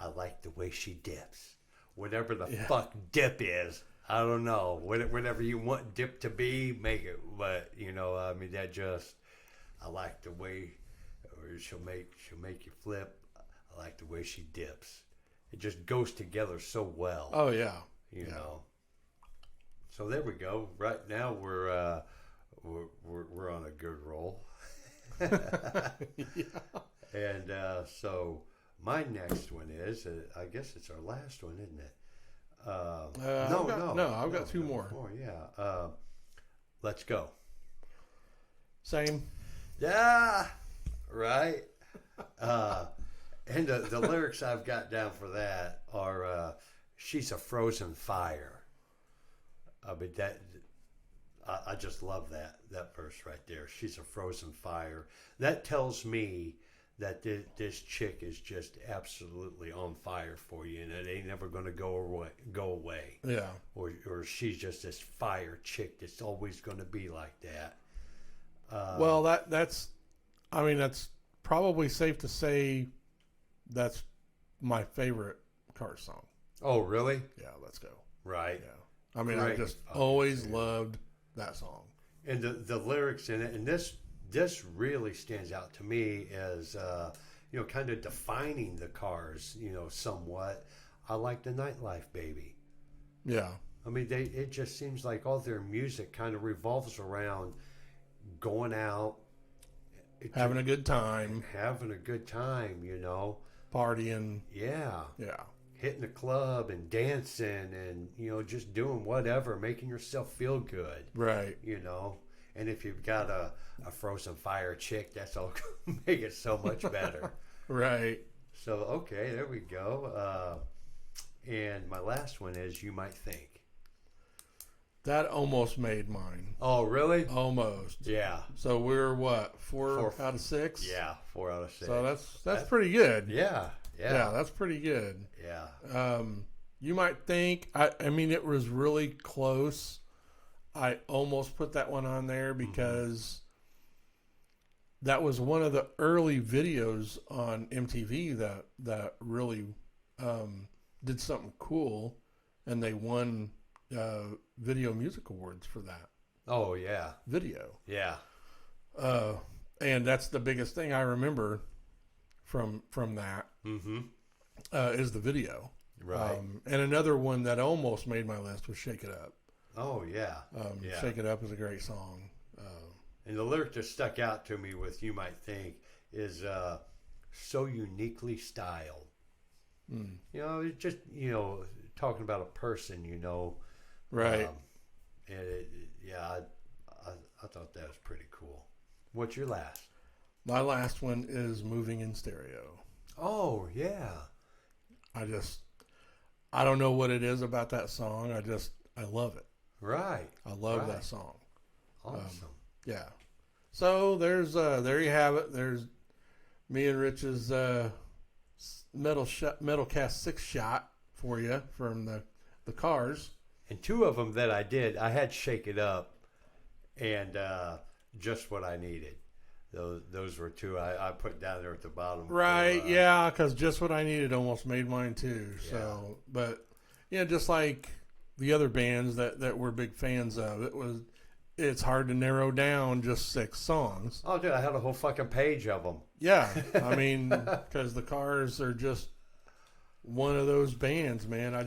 I like the way she dips. Whatever the fuck dip is, I don't know. Whatever you want dip to be, make it. But, I mean, I like the way... Or she'll make you flip. I like the way she dips. It just goes together so well. Oh, yeah. You know. So there we go. Right now we're on a good roll. Yeah. And so my next one is, I guess it's our last one, isn't it? I've got two more. Yeah. Let's go. Same. Yeah. Right. And the lyrics I've got down for that are, she's a frozen fire. I mean, I just love that verse right there. She's a frozen fire. That tells me that this chick is just absolutely on fire for you, and it ain't never going to go away. Yeah. Or she's just this fire chick that's always going to be like that. Well, that's probably safe to say that's my favorite Cars song. Oh, really? Yeah, let's go. Right. Yeah. I mean, Great. I just always loved that song. And the lyrics in it, and this really stands out to me as, kind of defining the Cars, somewhat. I like the nightlife, baby. Yeah. I mean, it just seems like all their music kind of revolves around going out, Having a good time. Partying. Yeah. Yeah. Hitting the club and dancing and, just doing whatever, making yourself feel good. Right. And if you've got a frozen fire chick, that's all make it so much better. Right. So, okay, there we go. And my last one is You Might Think. That almost made mine. Oh, really? Almost. Yeah. So we're what? Four out of 6? Yeah, 4 out of 6. So that's pretty good. Yeah. Yeah, that's pretty good. Yeah. You might think, I mean, it was really close. I almost put that one on there because that was one of the early videos on MTV that really did something cool, and they won Video Music Awards for that. Oh yeah, video. yeah. And that's the biggest thing I remember from that is the video. Right. And another one that almost made my list was "Shake It Up." Oh yeah. Yeah. "Shake It Up" is a great song. And the lyric that stuck out to me with "You Might Think" is so uniquely styled. You know, it's just, you know, talking about a person, you know. Right. And I thought that was pretty cool. What's your last? My last one is "Moving in Stereo." Oh, yeah. I don't know what it is about that song. I love it. Right. I love right. that song. Awesome. Yeah. So there you have it. There's me and Rich's metal cast 6 shot for you from the Cars. And 2 of them that I did, I had "Shake It Up" and "Just What I Needed." Those were 2 I put down there at the bottom. Right, yeah, because "Just What I Needed" almost made mine too. Yeah. So, but yeah, just like the other bands that we're big fans of, it's hard to narrow down just 6 songs. Oh, dude, I had a whole fucking page of them. Yeah, I mean, because the Cars are just one of those bands, man. I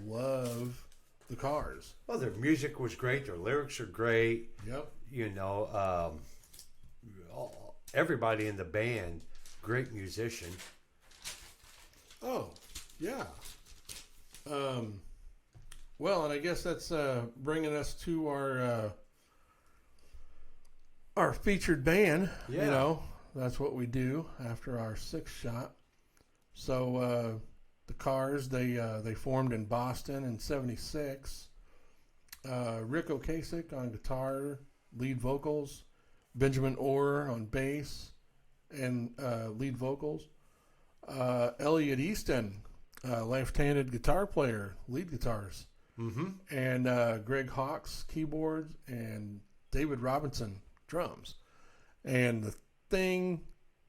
love the Cars. Well, their music was great. Their lyrics are great. Yep. You know, everybody in the band, great musician. Oh, yeah. Well, and I guess that's bringing us to our featured band. Yeah. You know, that's what we do after our 6 shot. So the Cars, they formed in Boston in '76. Rick Ocasek on guitar, lead vocals. Benjamin Orr on bass and lead vocals. Elliot Easton, left-handed guitar player, lead guitars. And Greg Hawkes, keyboards, and David Robinson, drums. And the thing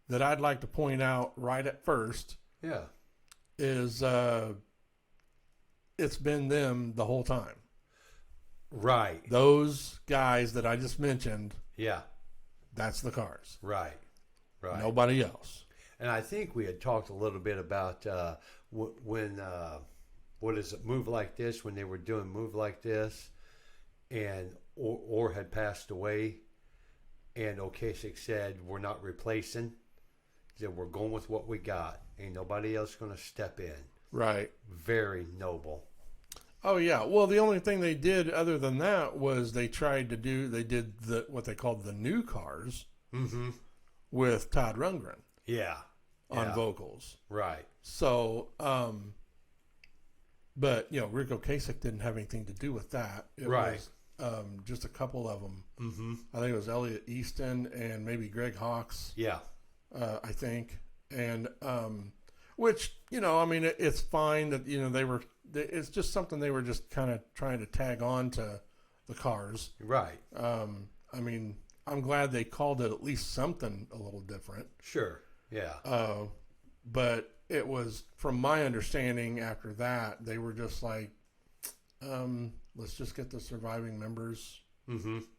that I'd like to point out right at first is it's been them the whole time. Right. Those guys that I just mentioned, Yeah. that's the Cars. Right. Right. Nobody else. And I think we had talked a little bit about when what is it, Move Like This, when they were doing Move Like This, and Orr had passed away, and Ocasek said, "We're not replacing. He said, we're going with what we got. Ain't nobody else going to step in." Right. Very noble. Oh yeah. Well, the only thing they did other than that was they did what they called the new Cars with Todd Rundgren on vocals. Right. So, but you know, Rick Ocasek didn't have anything to do with that. It was just a couple of them. I think it was Elliot Easton and maybe Greg Hawkes. Yeah. I think, and which, you know, I mean, it's fine that, you know, it's just something they were just kind of trying to tag on to the Cars. Right. I mean, I'm glad they called it at least something a little different. Sure. Yeah. But it was, from my understanding after that, they were just like, let's just get the surviving members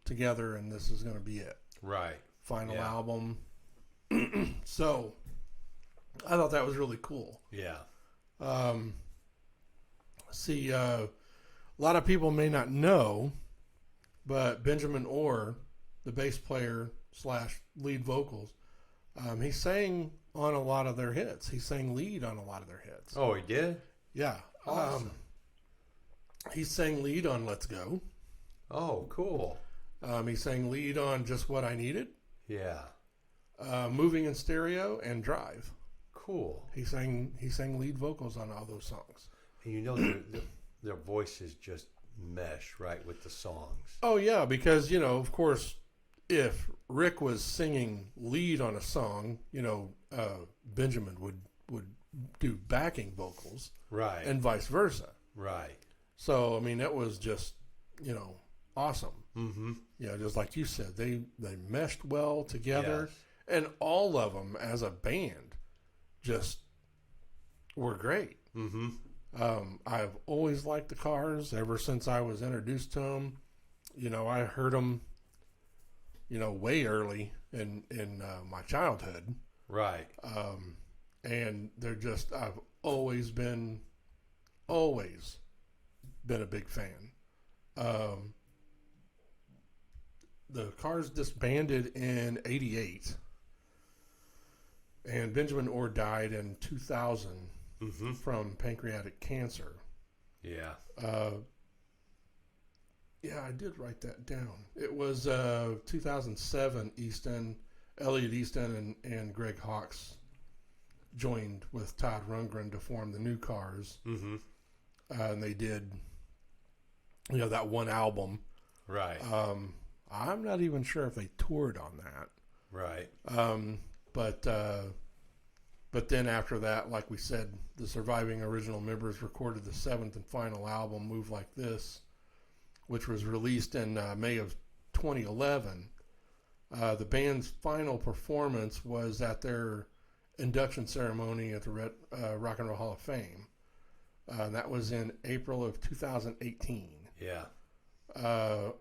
together and this is going to be it. Right. Final album. So I thought that was really cool. Yeah. See, a lot of people may not know, but Benjamin Orr, the bass player / lead vocals, he sang on a lot of their hits. He sang lead on a lot of their hits. Oh, he did? Yeah. Awesome. He sang lead on Let's Go. Oh, cool. He sang lead on Just What I Needed. Yeah. Moving in Stereo and Drive. Cool. He sang lead vocals on all those songs. And you know their voices just mesh right with the songs. Oh yeah, because, you know, of course, if Rick was singing lead on a song, you know, Benjamin would do backing vocals, right, and vice versa, right. So I mean, it was just, you know, awesome. You know, just like you said, they meshed well together, And all of them as a band just were great. Mm-hmm. I've always liked the Cars ever since I was introduced to them. You know, I heard them, you know, way early in my childhood. Right. And they're just, I've always been a big fan. The Cars disbanded in '88, and Benjamin Orr died in 2000 from pancreatic cancer. Yeah. Yeah, I did write that down. It was 2007. Elliot Easton and Greg Hawkes joined with Todd Rundgren to form the New Cars. Mm-hmm. And they did, you know, that one album. Right. I'm not even sure if they toured on that. Right. But then after that, like we said, the surviving original members recorded the seventh and final album, Move Like This, which was released in May of 2011. The band's final performance was at their induction ceremony at the Rock and Roll Hall of Fame. That was in April of 2018. Yeah.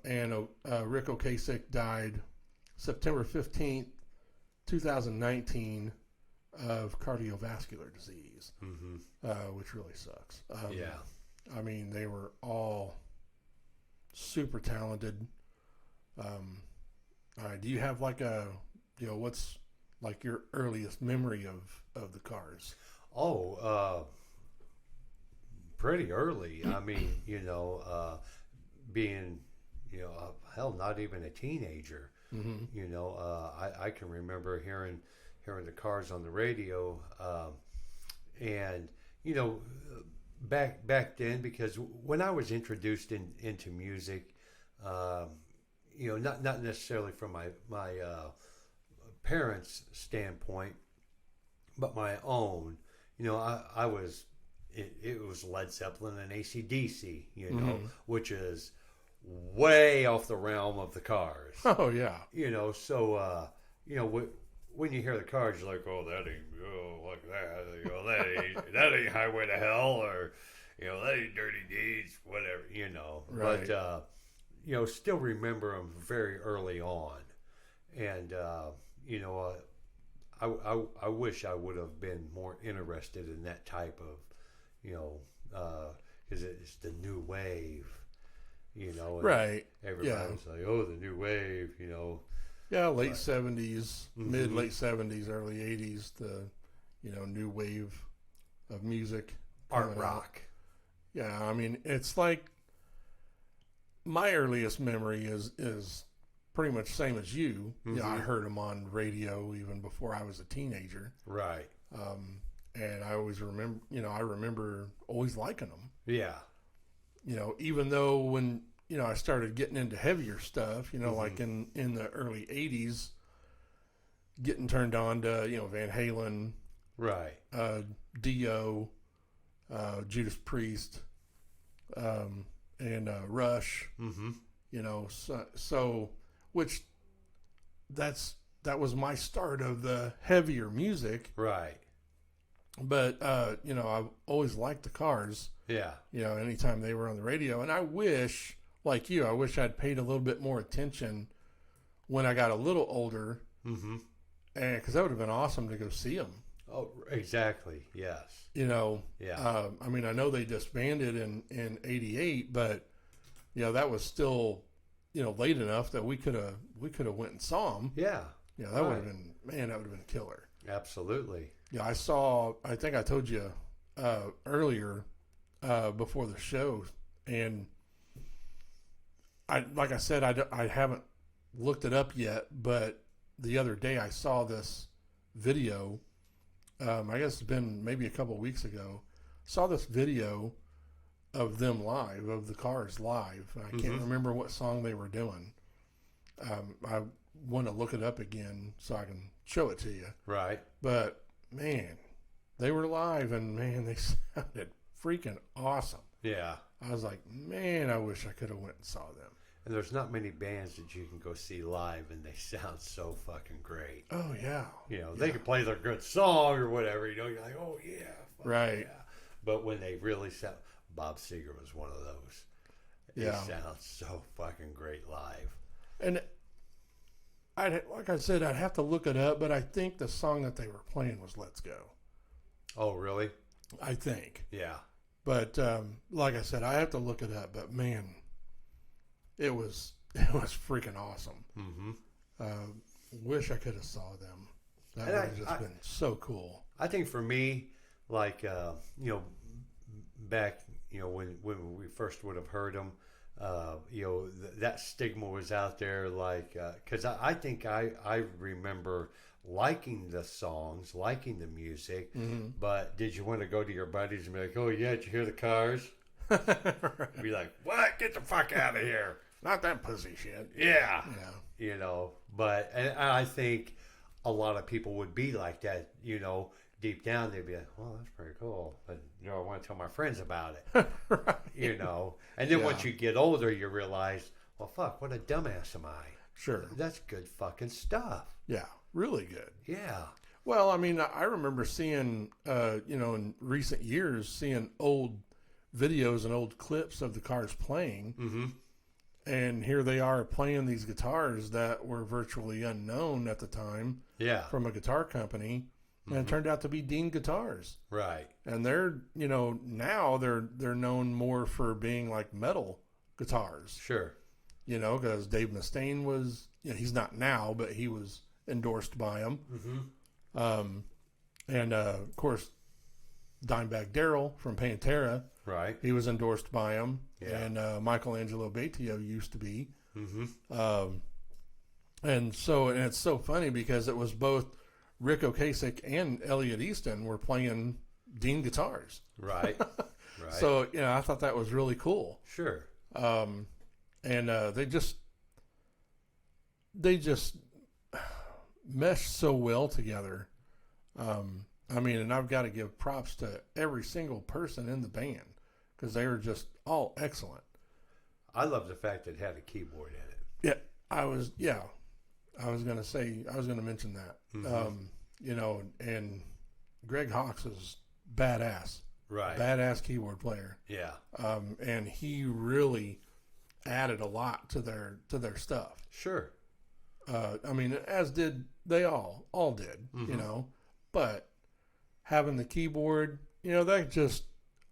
And Rick Ocasek died September 15th, 2019 of cardiovascular disease, which really sucks. Yeah. I mean, they were all super talented. Do you have like what's like your earliest memory of the Cars? Oh, pretty early. I mean, being, hell, not even a teenager. I can remember hearing the Cars on the radio, and back then, because when I was introduced into music, not necessarily from my parents' standpoint, but my own. I was it was Led Zeppelin and AC/DC, which is way off the realm of the Cars. Oh yeah. So when you hear the Cars, you're like, oh, that ain't like that. That ain't Highway to Hell, or that ain't Dirty Deeds, whatever. Right. But still remember them very early on, and I wish I would have been more interested in that type of, because it's the new wave. Right. Everybody's like, oh, the new wave, Yeah, late 70s, mid-late 70s, early 80s, the, new wave of music. Art rock. Yeah, I mean, it's like my earliest memory is pretty much the same as you. I heard them on radio even before I was a teenager. Right. And I always remember, I remember always liking them. Yeah. Even though when, I started getting into heavier stuff, like in the early 80s, getting turned on to, Van Halen, right, Dio, Judas Priest, and Rush, so which that was my start of the heavier music. Right. But, I've always liked the Cars. Yeah. Anytime they were on the radio. And I wish, like you, I'd paid a little bit more attention when I got a little older. And because that would have been awesome to go see them. Oh, exactly. Yes. Yeah. I mean, I know they disbanded in '88, but, that was still, late enough that we could have went and saw them. Yeah. Yeah, that would have been, that would have been killer. Absolutely. Yeah, I think I told you earlier before the show, and like I said, I haven't looked it up yet, but the other day I saw this video, I guess it's been maybe a couple of weeks ago, saw this video of them live, of the Cars live. I can't remember what song they were doing. I want to look it up again so I can show it to you. Right. But man, they were live, and man, they sounded freaking awesome. Yeah. I was like, man, I wish I could have went and saw them. And there's not many bands that you can go see live and they sound so fucking great. Oh yeah. You know, they can play their good song or whatever. You know, you're like, oh yeah, right. Yeah. But when they really sound, Bob Seger was one of those. Yeah. He sounds so fucking great live. And like I said, I'd have to look it up, but I think the song that they were playing was "Let's Go." Oh, really? I think. Yeah. But like I said, I have to look it up. But man, it was freaking awesome. Mm-hmm. Wish I could have saw them. That would have just been so cool. I think for me, like you know, back when we first would have heard them, that stigma was out there. Like because I think I remember liking the songs, liking the music, but did you want to go to your buddies and be like, oh yeah, did you hear the Cars? Right. Be like, what? Get the fuck out of here. Not that pussy shit. Yeah. Yeah. But and I think a lot of people would be like that, deep down they'd be like, well, that's pretty cool. But, I want to tell my friends about it, right. And then once you get older, you realize, well, fuck, what a dumbass am I? Sure. That's good fucking stuff. Yeah. Really good. Yeah. Well, I mean, I remember seeing, in recent years, seeing old videos and old clips of the Cars playing. Mm-hmm. And here they are playing these guitars that were virtually unknown at the time. Yeah. From a guitar company. And it turned out to be Dean guitars. Right. And they're, now they're known more for being like metal guitars. Sure. Because Dave Mustaine was, he's not now, but he was endorsed by them. Mm-hmm. And of course, Dimebag Darrell from Pantera. Right. He was endorsed by them. Yeah. And Michelangelo Batio used to be. Mm-hmm. And it's so funny because it was both Rick Ocasek and Elliot Easton were playing Dean guitars. Right. Right. So, I thought that was really cool. Sure. And they just meshed so well together. And I've got to give props to every single person in the band because they were just all excellent. I love the fact that it had a keyboard in it. Yeah, I was going to mention that. Mm-hmm. And Greg Hawkes is badass. Right. Badass keyboard player. Yeah. And he really added a lot to their stuff. Sure. As did they all did, but having the keyboard, that just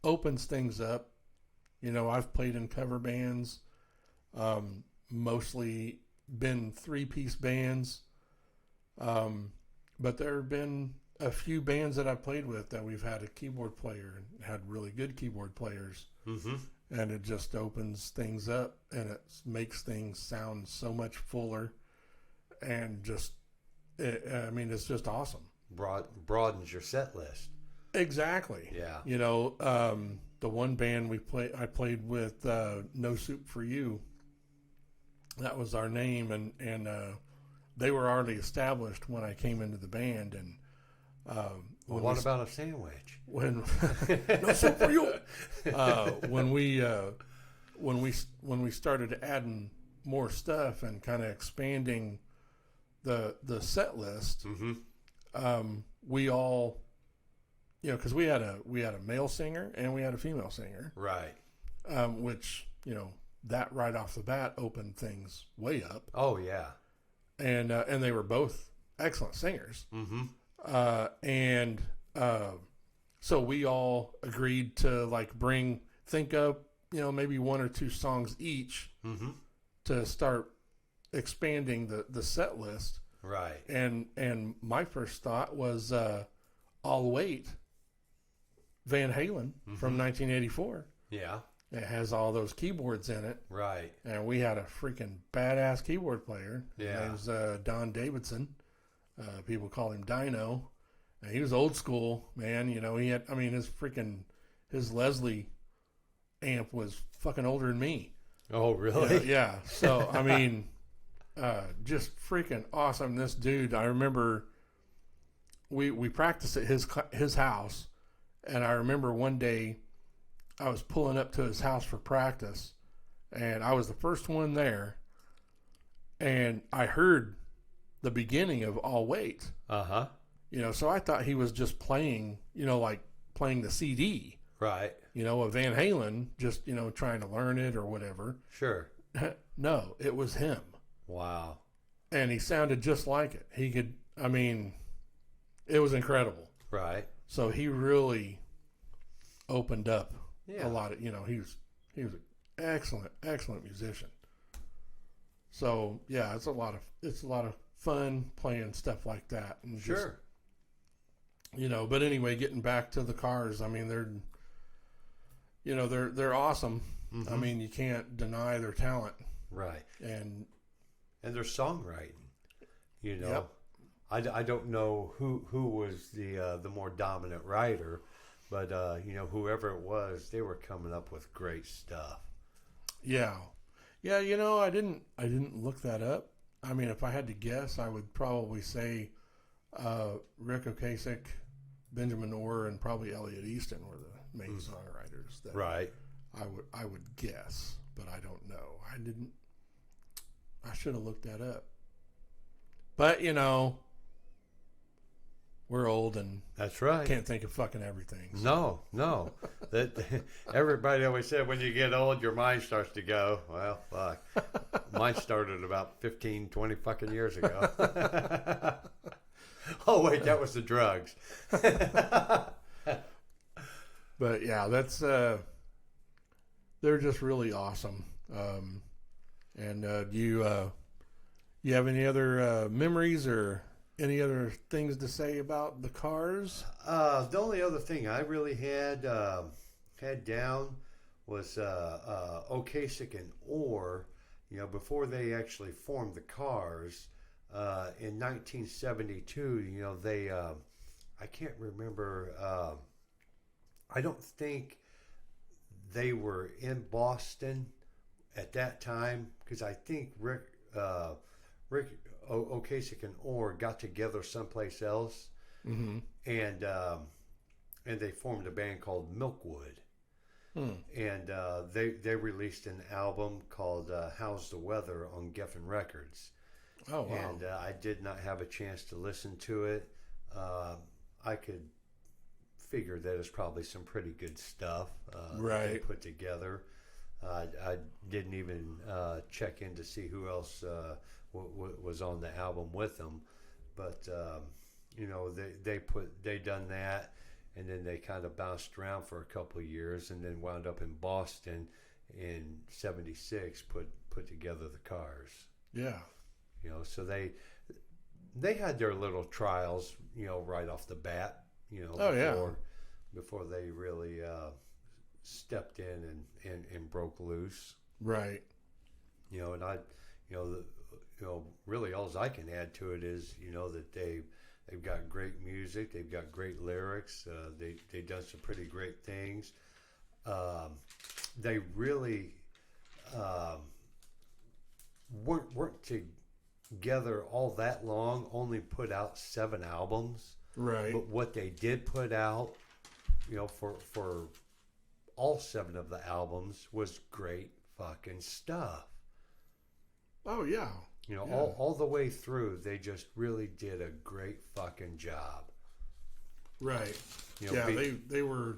opens things up. I've played in cover bands, mostly been 3-piece bands. But there have been a few bands that I've played with that we've had a keyboard player and had really good keyboard players. Mm-hmm. And it just opens things up and it makes things sound so much fuller and it's just awesome. Broadens your set list. Exactly. Yeah. The one band I played with, No Soup for You, that was our name, and they were already established when I came into the band. And what about a sandwich? When No Soup for You. When we started adding more stuff and kind of expanding the set list, we all, because we had a male singer and we had a female singer, right? Which that right off the bat opened things way up. Oh yeah, and they were both excellent singers. So we all agreed to think up maybe 1 or 2 songs each to start expanding the set list. Right. And my first thought was I'll Wait, Van Halen from 1984. Yeah. It has all those keyboards in it. Right. And we had a freaking badass keyboard player. Yeah. His name was Don Davidson. People call him Dino. And he was old school, man. He had, his Leslie amp was fucking older than me. Oh, really? Yeah. So, just freaking awesome. This dude, I remember we practiced at his house. And I remember one day I was pulling up to his house for practice and I was the first one there, and I heard the beginning of All Wait. Uh-huh. So I thought he was just playing, like playing the CD. Right. Of Van Halen, just, trying to learn it or whatever. Sure. No, it was him. Wow. And he sounded just like it. He could, it was incredible. Right. So he really opened up Yeah. a lot of, he was an excellent musician. So yeah, it's a lot of fun playing stuff like that. And sure. Just, but anyway, getting back to the Cars, they're awesome. Mm-hmm. You can't deny their talent. Right. And their songwriting. Yep. I don't know who was the more dominant writer, but whoever it was, they were coming up with great stuff. Yeah. Yeah, I didn't look that up. If I had to guess, I would probably say Rick Ocasek, Benjamin Orr, and probably Elliot Easton were the main songwriters. That right. I would guess, but I don't know. I should have looked that up. But we're old and that's right. Can't think of fucking everything. So. No. That everybody always said when you get old, your mind starts to go. Well, fuck. Mine started about 15, 20 fucking years ago. Oh wait, that was the drugs. But yeah, that's they're just really awesome. And do you have any other memories or any other things to say about the Cars? The only other thing I really had down was Ocasek and Orr. Before they actually formed the Cars in 1972. They I can't remember. I don't think they were in Boston at that time because I think Rick Ocasek and Orr got together someplace else, mm-hmm. and they formed a band called Milkwood, and they released an album called "How's the Weather" on Geffen Records. Oh wow! And I did not have a chance to listen to it. I could figure that it's probably some pretty good stuff right. they put together. I didn't even check in to see who else was on the album with them, but they done that, and then they kind of bounced around for a couple of years, and then wound up in Boston in '76. Put together the Cars. Yeah. So they had their little trials, right off the bat, before they really stepped in and broke loose. Right. And I, really all I can add to it is, that they've got great music, they've got great lyrics, they've done some pretty great things. They really weren't together all that long, only put out 7 albums. Right. But what they did put out, for all 7 of the albums was great fucking stuff. Oh yeah. All the way through, they just really did a great fucking job. Right. They were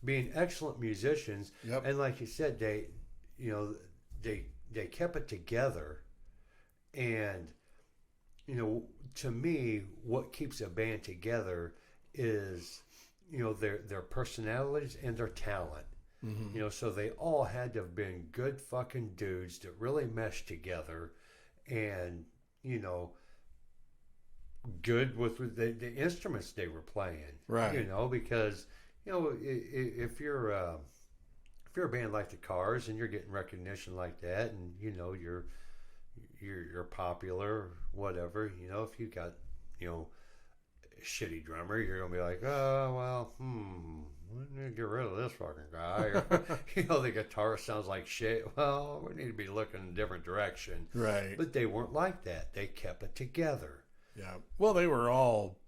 being excellent musicians. Yep. And like you said, they kept it together. And to me, what keeps a band together is their personalities and their talent. Mm-hmm. So they all had to have been good fucking dudes that really meshed together, and good with the instruments they were playing. Right. Because if you're a band like the Cars and you're getting recognition like that, and you're popular, whatever. If you got a shitty drummer, you're gonna be like, oh well, we need to get rid of this fucking guy. Or, the guitar sounds like shit. Well, we need to be looking in a different direction. Right. But they weren't like that. They kept it together. Yeah. Well, they were all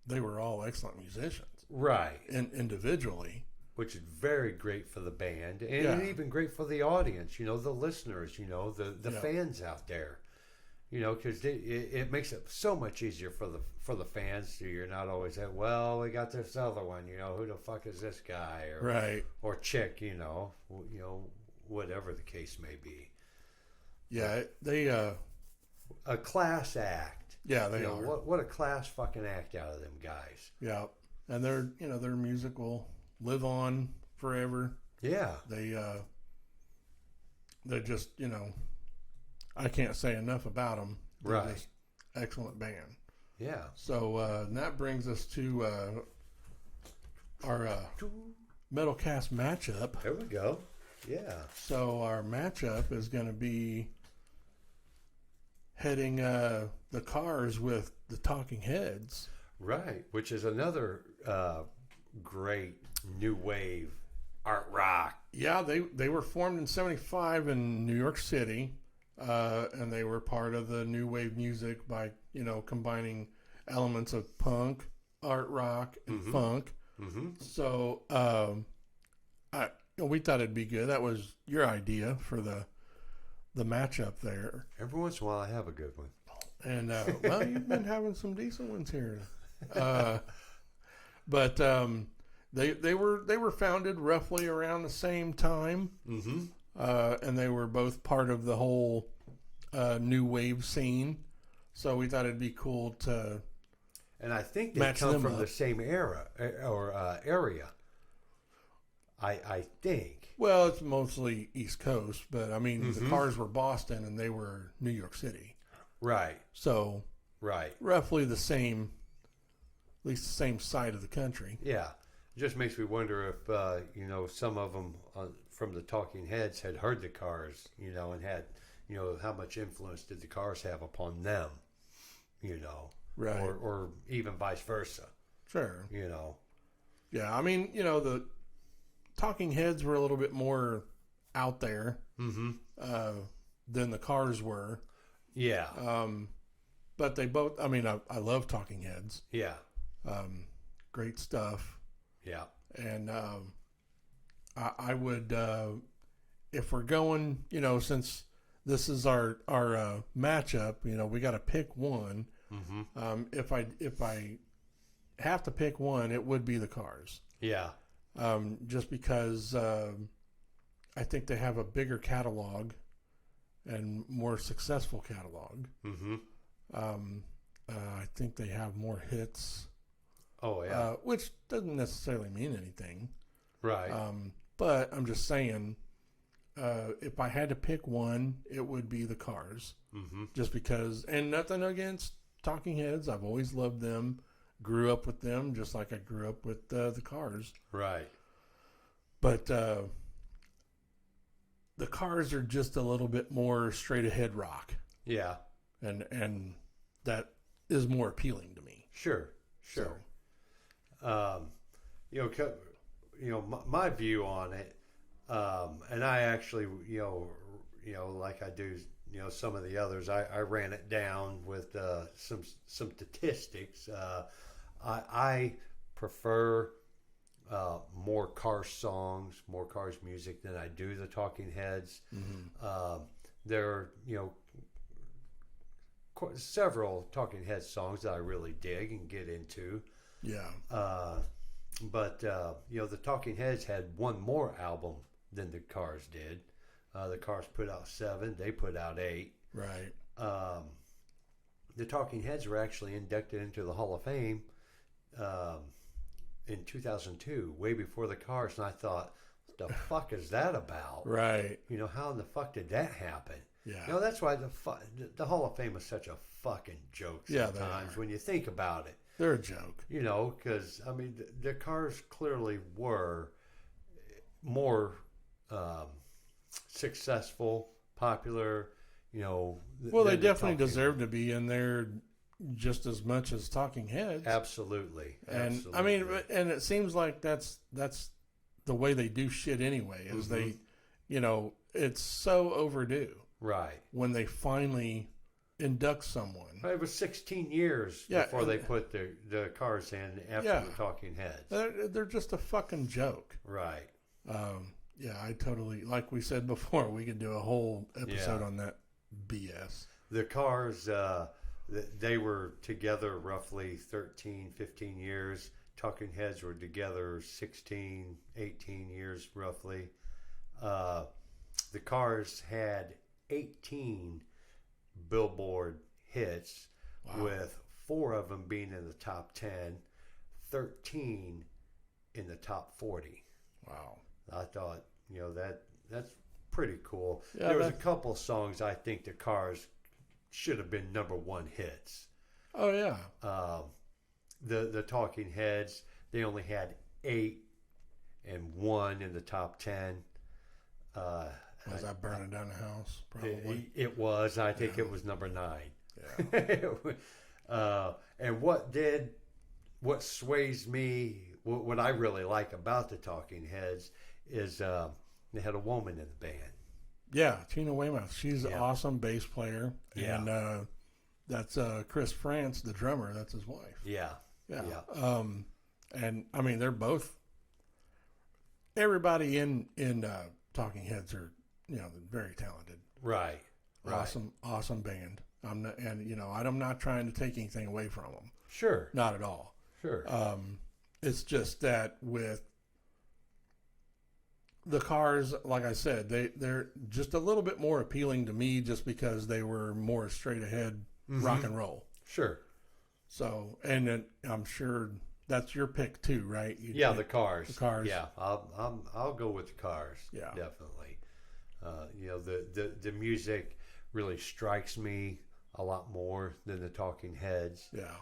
excellent musicians. Right. And individually. which is very great for the band and even great for the audience, the listeners, the fans out there, because it makes it so much easier for the fans. So you're not always at, well, we got this other one, who the fuck is this guy or chick, whatever the case may be. Yeah, they a class act. Yeah, they are. What a class fucking act out of them guys. Yeah, and their music will live on forever. Yeah, they're just I can't say enough about them. They're just excellent band. Yeah. So that brings us to our Metal Cast matchup. There we go. Yeah. So our matchup is going to be heading the Cars with the Talking Heads. Right, which is another great new wave art rock. Yeah, they were formed in '75 in New York City, and they were part of the new wave music by combining elements of punk, art rock, and funk. Mm-hmm. So we thought it'd be good. That was your idea for the matchup there. Every once in a while, I have a good one. And well, you've been having some decent ones here. But they were founded roughly around the same time, and they were both part of the whole new wave scene. So we thought it'd be cool to. And I think they come from the same era or area. I think. Well, it's mostly East Coast, but I mean the Cars were Boston and they were New York City. Right. So. Right. Roughly the same. At least the same side of the country. Yeah. It just makes me wonder if, some of them from the Talking Heads had heard the Cars, and had, how much influence did the Cars have upon them, Right. Or even vice versa. Sure. Yeah, I mean, the Talking Heads were a little bit more out there than the Cars were. Yeah. But they both, I mean, I love Talking Heads. Yeah. Great stuff. Yeah. And I would, if we're going, since this is our matchup, we got to pick one. If I have to pick one, it would be the Cars. Yeah. Just because I think they have a bigger catalog and more successful catalog. I think they have more hits. Oh, yeah. Which doesn't necessarily mean anything. Right. But I'm just saying, if I had to pick one, it would be the Cars. Just because, and nothing against Talking Heads. I've always loved them. Grew up with them, just like I grew up with the Cars. Right. But the Cars are just a little bit more straight ahead rock. Yeah. And that is more appealing to me. Sure. So, my view on it, and I actually, like I do, some of the others, I ran it down with some statistics. I prefer more Cars songs, more Cars music than I do the Talking Heads. There are, several Talking Heads songs that I really dig and get into. Yeah. But the Talking Heads had one more album than the Cars did. The Cars put out 7. They put out 8. Right. The Talking Heads were actually inducted into the Hall of Fame in 2002, way before the Cars. And I thought, what the fuck is that about? Right. How in the fuck did that happen? Yeah. That's why the Hall of Fame is such a fucking joke sometimes when you think about it. They're a joke. Because, I mean, the Cars clearly were more successful, popular, Well, they definitely deserve to be in there just as much as Talking Heads. Absolutely. And, I mean, and it seems like that's the way they do shit anyway, is they, it's so overdue. Right. When they finally induct someone. It was 16 years before they put the Cars in after the Talking Heads. They're just a fucking joke. Right. I totally, like we said before, we could do a whole episode on that BS. The Cars, they were together roughly 13, 15 years. Talking Heads were together 16, 18 years roughly. The Cars had 18 Billboard hits, with 4 of them being in the top 10, 13 in the top 40. Wow. I thought, that's pretty cool. Yeah, there was a couple songs I think the Cars should have been number 1 hits. Oh, yeah. The Talking Heads, they only had 8 and 1 in the top 10. Was that Burning Down the House? Probably. It was. I think it was number 9. Yeah. And what sways me, what I really like about the Talking Heads is they had a woman in the band. Yeah, Tina Weymouth. She's an awesome bass player. Yeah. And that's Chris France, the drummer. That's his wife. Yeah. Yeah. And I mean, they're both. Everybody in Talking Heads are very talented. Right. Awesome band. I'm not trying to take anything away from them. Sure. Not at all. Sure. It's just that with the Cars, like I said, they're just a little bit more appealing to me just because they were more straight ahead rock and roll. Sure. So, and then I'm sure that's your pick too, right? The Cars. The Cars. Yeah, I'll go with the Cars. Yeah, definitely. The music really strikes me a lot more than the Talking Heads. Yeah.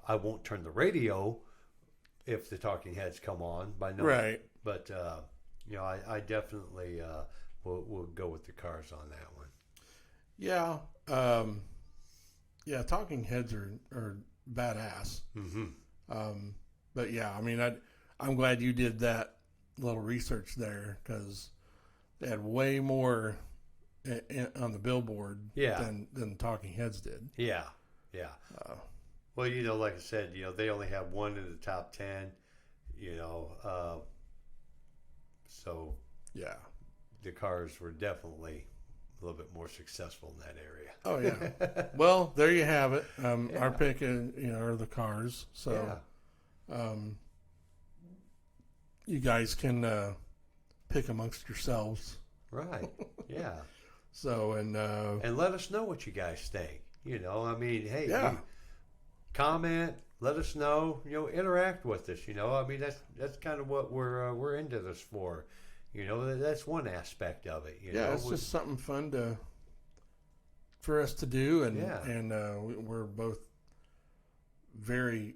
I won't turn the radio if the Talking Heads come on by no. Right. But I definitely will go with the Cars on that one. Yeah. Talking Heads are badass. Mm-hmm. But yeah, I mean, I'm glad you did that little research there because they had way more on the Billboard than Talking Heads did. Yeah. Well, like I said, they only have 1 in the top 10. So yeah, the Cars were definitely a little bit more successful in that area. Oh yeah. Well, there you have it. Our pick is, are the Cars. So, you guys can pick amongst yourselves. Right. Yeah. So and let us know what you guys think. I mean, hey, comment. Let us know. Interact with us. I mean, that's kind of what we're into this for. That's one aspect of it. It's just something fun for us to do, and we're both very,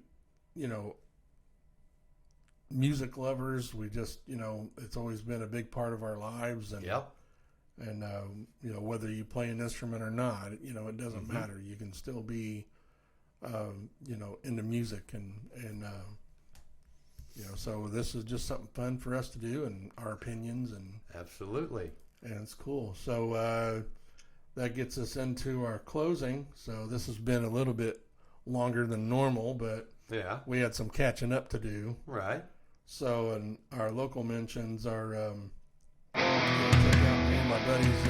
music lovers. We just, it's always been a big part of our lives, and and whether you play an instrument or not, it doesn't matter. You can still be, into music, and so this is just something fun for us to do, and our opinions, and absolutely, and it's cool. So that gets us into our closing. So this has been a little bit longer than normal, but we had some catching up to do. Right. So, and our local mentions are check out me and my buddy's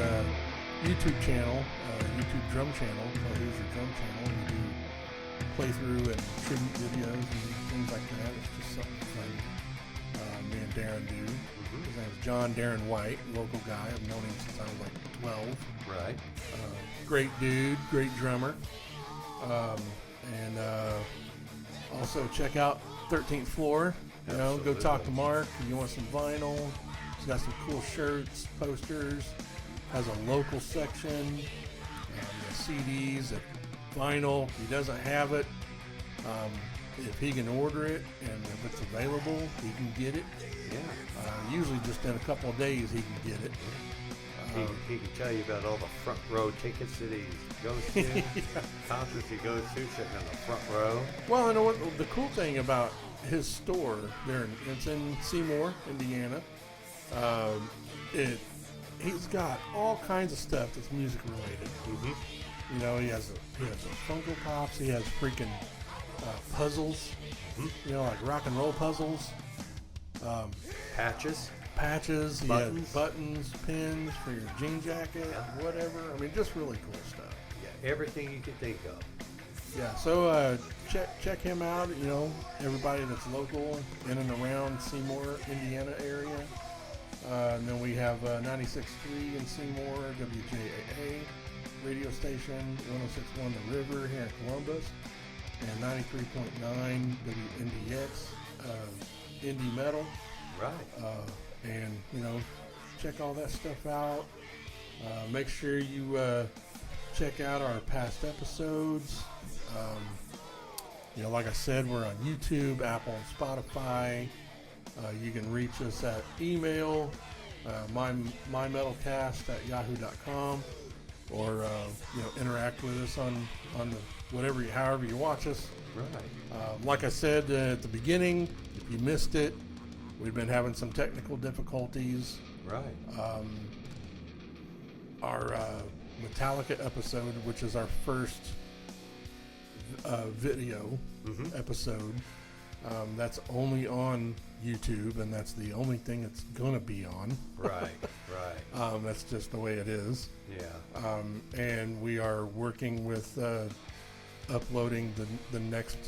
YouTube channel, YouTube drum channel. Here's your drum channel. We do playthrough and tribute videos and things like that. It's just something fun. Me and Darren do. His name is John Darren White, local guy. I've known him since I was like 12. Right. Great dude, great drummer. And also check out 13th Floor. Go talk to Mark. If you want some vinyl, he's got some cool shirts, posters. Has a local section, CDs, vinyl. If he doesn't have it, if he can order it and if it's available, he can get it. Yeah. Usually just in a couple of days he can get it. He can tell you about all the front row tickets that he goes to, concerts he goes to, sitting in the front row. Well, you know what? The cool thing about his store there, it's in Seymour, Indiana. He's got all kinds of stuff that's music related. You know, he has Funko Pops. He has freaking puzzles. You know, like rock and roll puzzles. Patches. He has buttons, pins for your jean jacket, whatever. I mean, just really cool stuff. Yeah, everything you can think of. Yeah, so check him out. You know, everybody that's local in and around Seymour, Indiana area. And then we have 96.3 in Seymour, WJAA radio station, 106.1 The River here in Columbus, and 93.9 WNDX, indie metal. Right. And, you know, check all that stuff out. Make sure you check out our past episodes. You know, like I said, we're on YouTube, Apple, and Spotify. You can reach us at email, mymetalcast@yahoo.com, or you know, interact with us on the however you watch us. Right. Like I said at the beginning, if you missed it, we've been having some technical difficulties. Right. Our Metallica episode, which is our first video episode, that's only on YouTube, and that's the only thing it's gonna be on. Right. That's just the way it is. Yeah. And we are working with uploading the next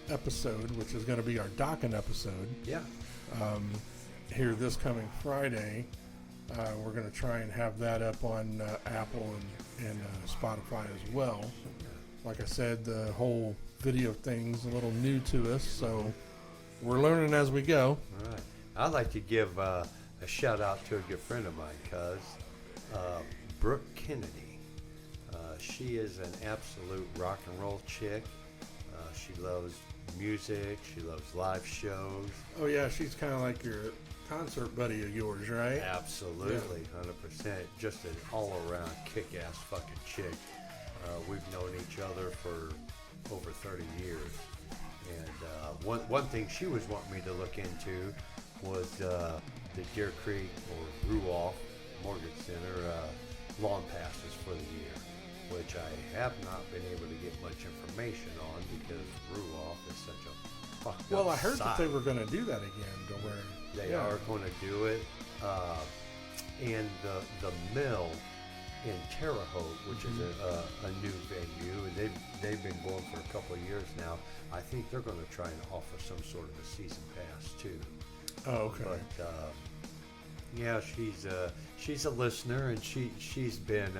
episode, which is going to be our Dockin' episode. Yeah. Here this coming Friday. We're going to try and have that up on Apple and Spotify as well. Like I said, the whole video thing's a little new to us, so we're learning as we go. All right. I'd like to give a shout out to a good friend of mine, Brooke Kennedy. She is an absolute rock and roll chick. She loves music. She loves live shows. Oh yeah, she's kind of like your concert buddy of yours, right? Absolutely, 100%. Just an all-around kick-ass fucking chick. We've known each other for over 30 years. And one thing she was wanting me to look into was the Deer Creek or Ruoff Mortgage Center lawn passes for the year, which I have not been able to get much information on because Ruoff is such a fucked up Well, I heard site. that they were going to do that again, to where They are going to do it. And the mill in Terre Haute, which is a new venue, they've been going for a couple of years now. I think they're going to try and offer some sort of a season pass too. Oh, okay. But yeah, she's a listener, and she's been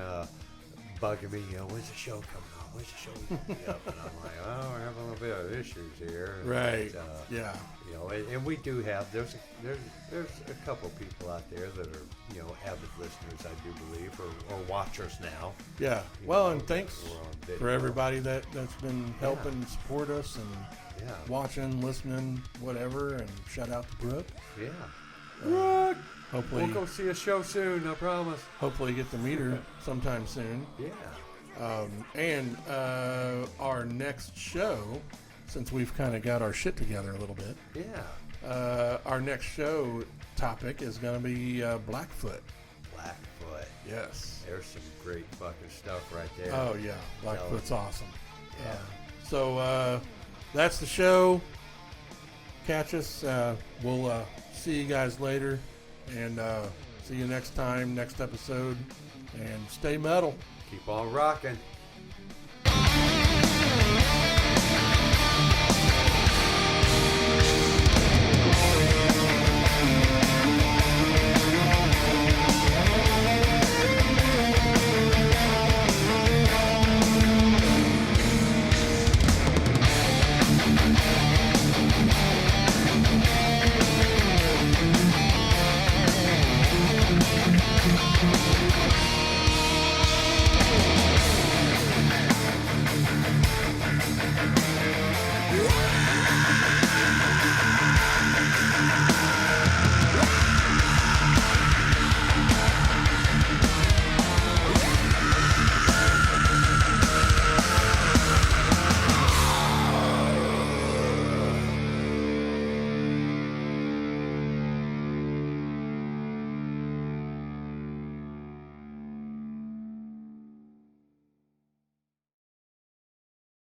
bugging me. You know, when's the show coming on? When's the show going to be up? And I'm like, oh, we're having a little bit of issues here. Right. But, yeah. You know, and we do have there's a couple of people out there that are, you know, avid listeners, I do believe, or watchers now. Yeah. You Well, know, and thanks we're on video. for everybody that's been helping support us and watching, listening, whatever. And shout out to Brooke. Yeah. Brooke. Hopefully, We'll go see a show soon, I promise. hopefully get to meet her sometime soon. Yeah. And our next show, since we've kind of got our shit together a little bit, our next show topic is going to be Blackfoot. Blackfoot. Yes. There's some great fucking stuff right there. Oh, yeah. Blackfoot's awesome. Yeah. So that's the show. Catch us. We'll see you guys later. And see you next time, next episode. And stay metal. Keep on rocking.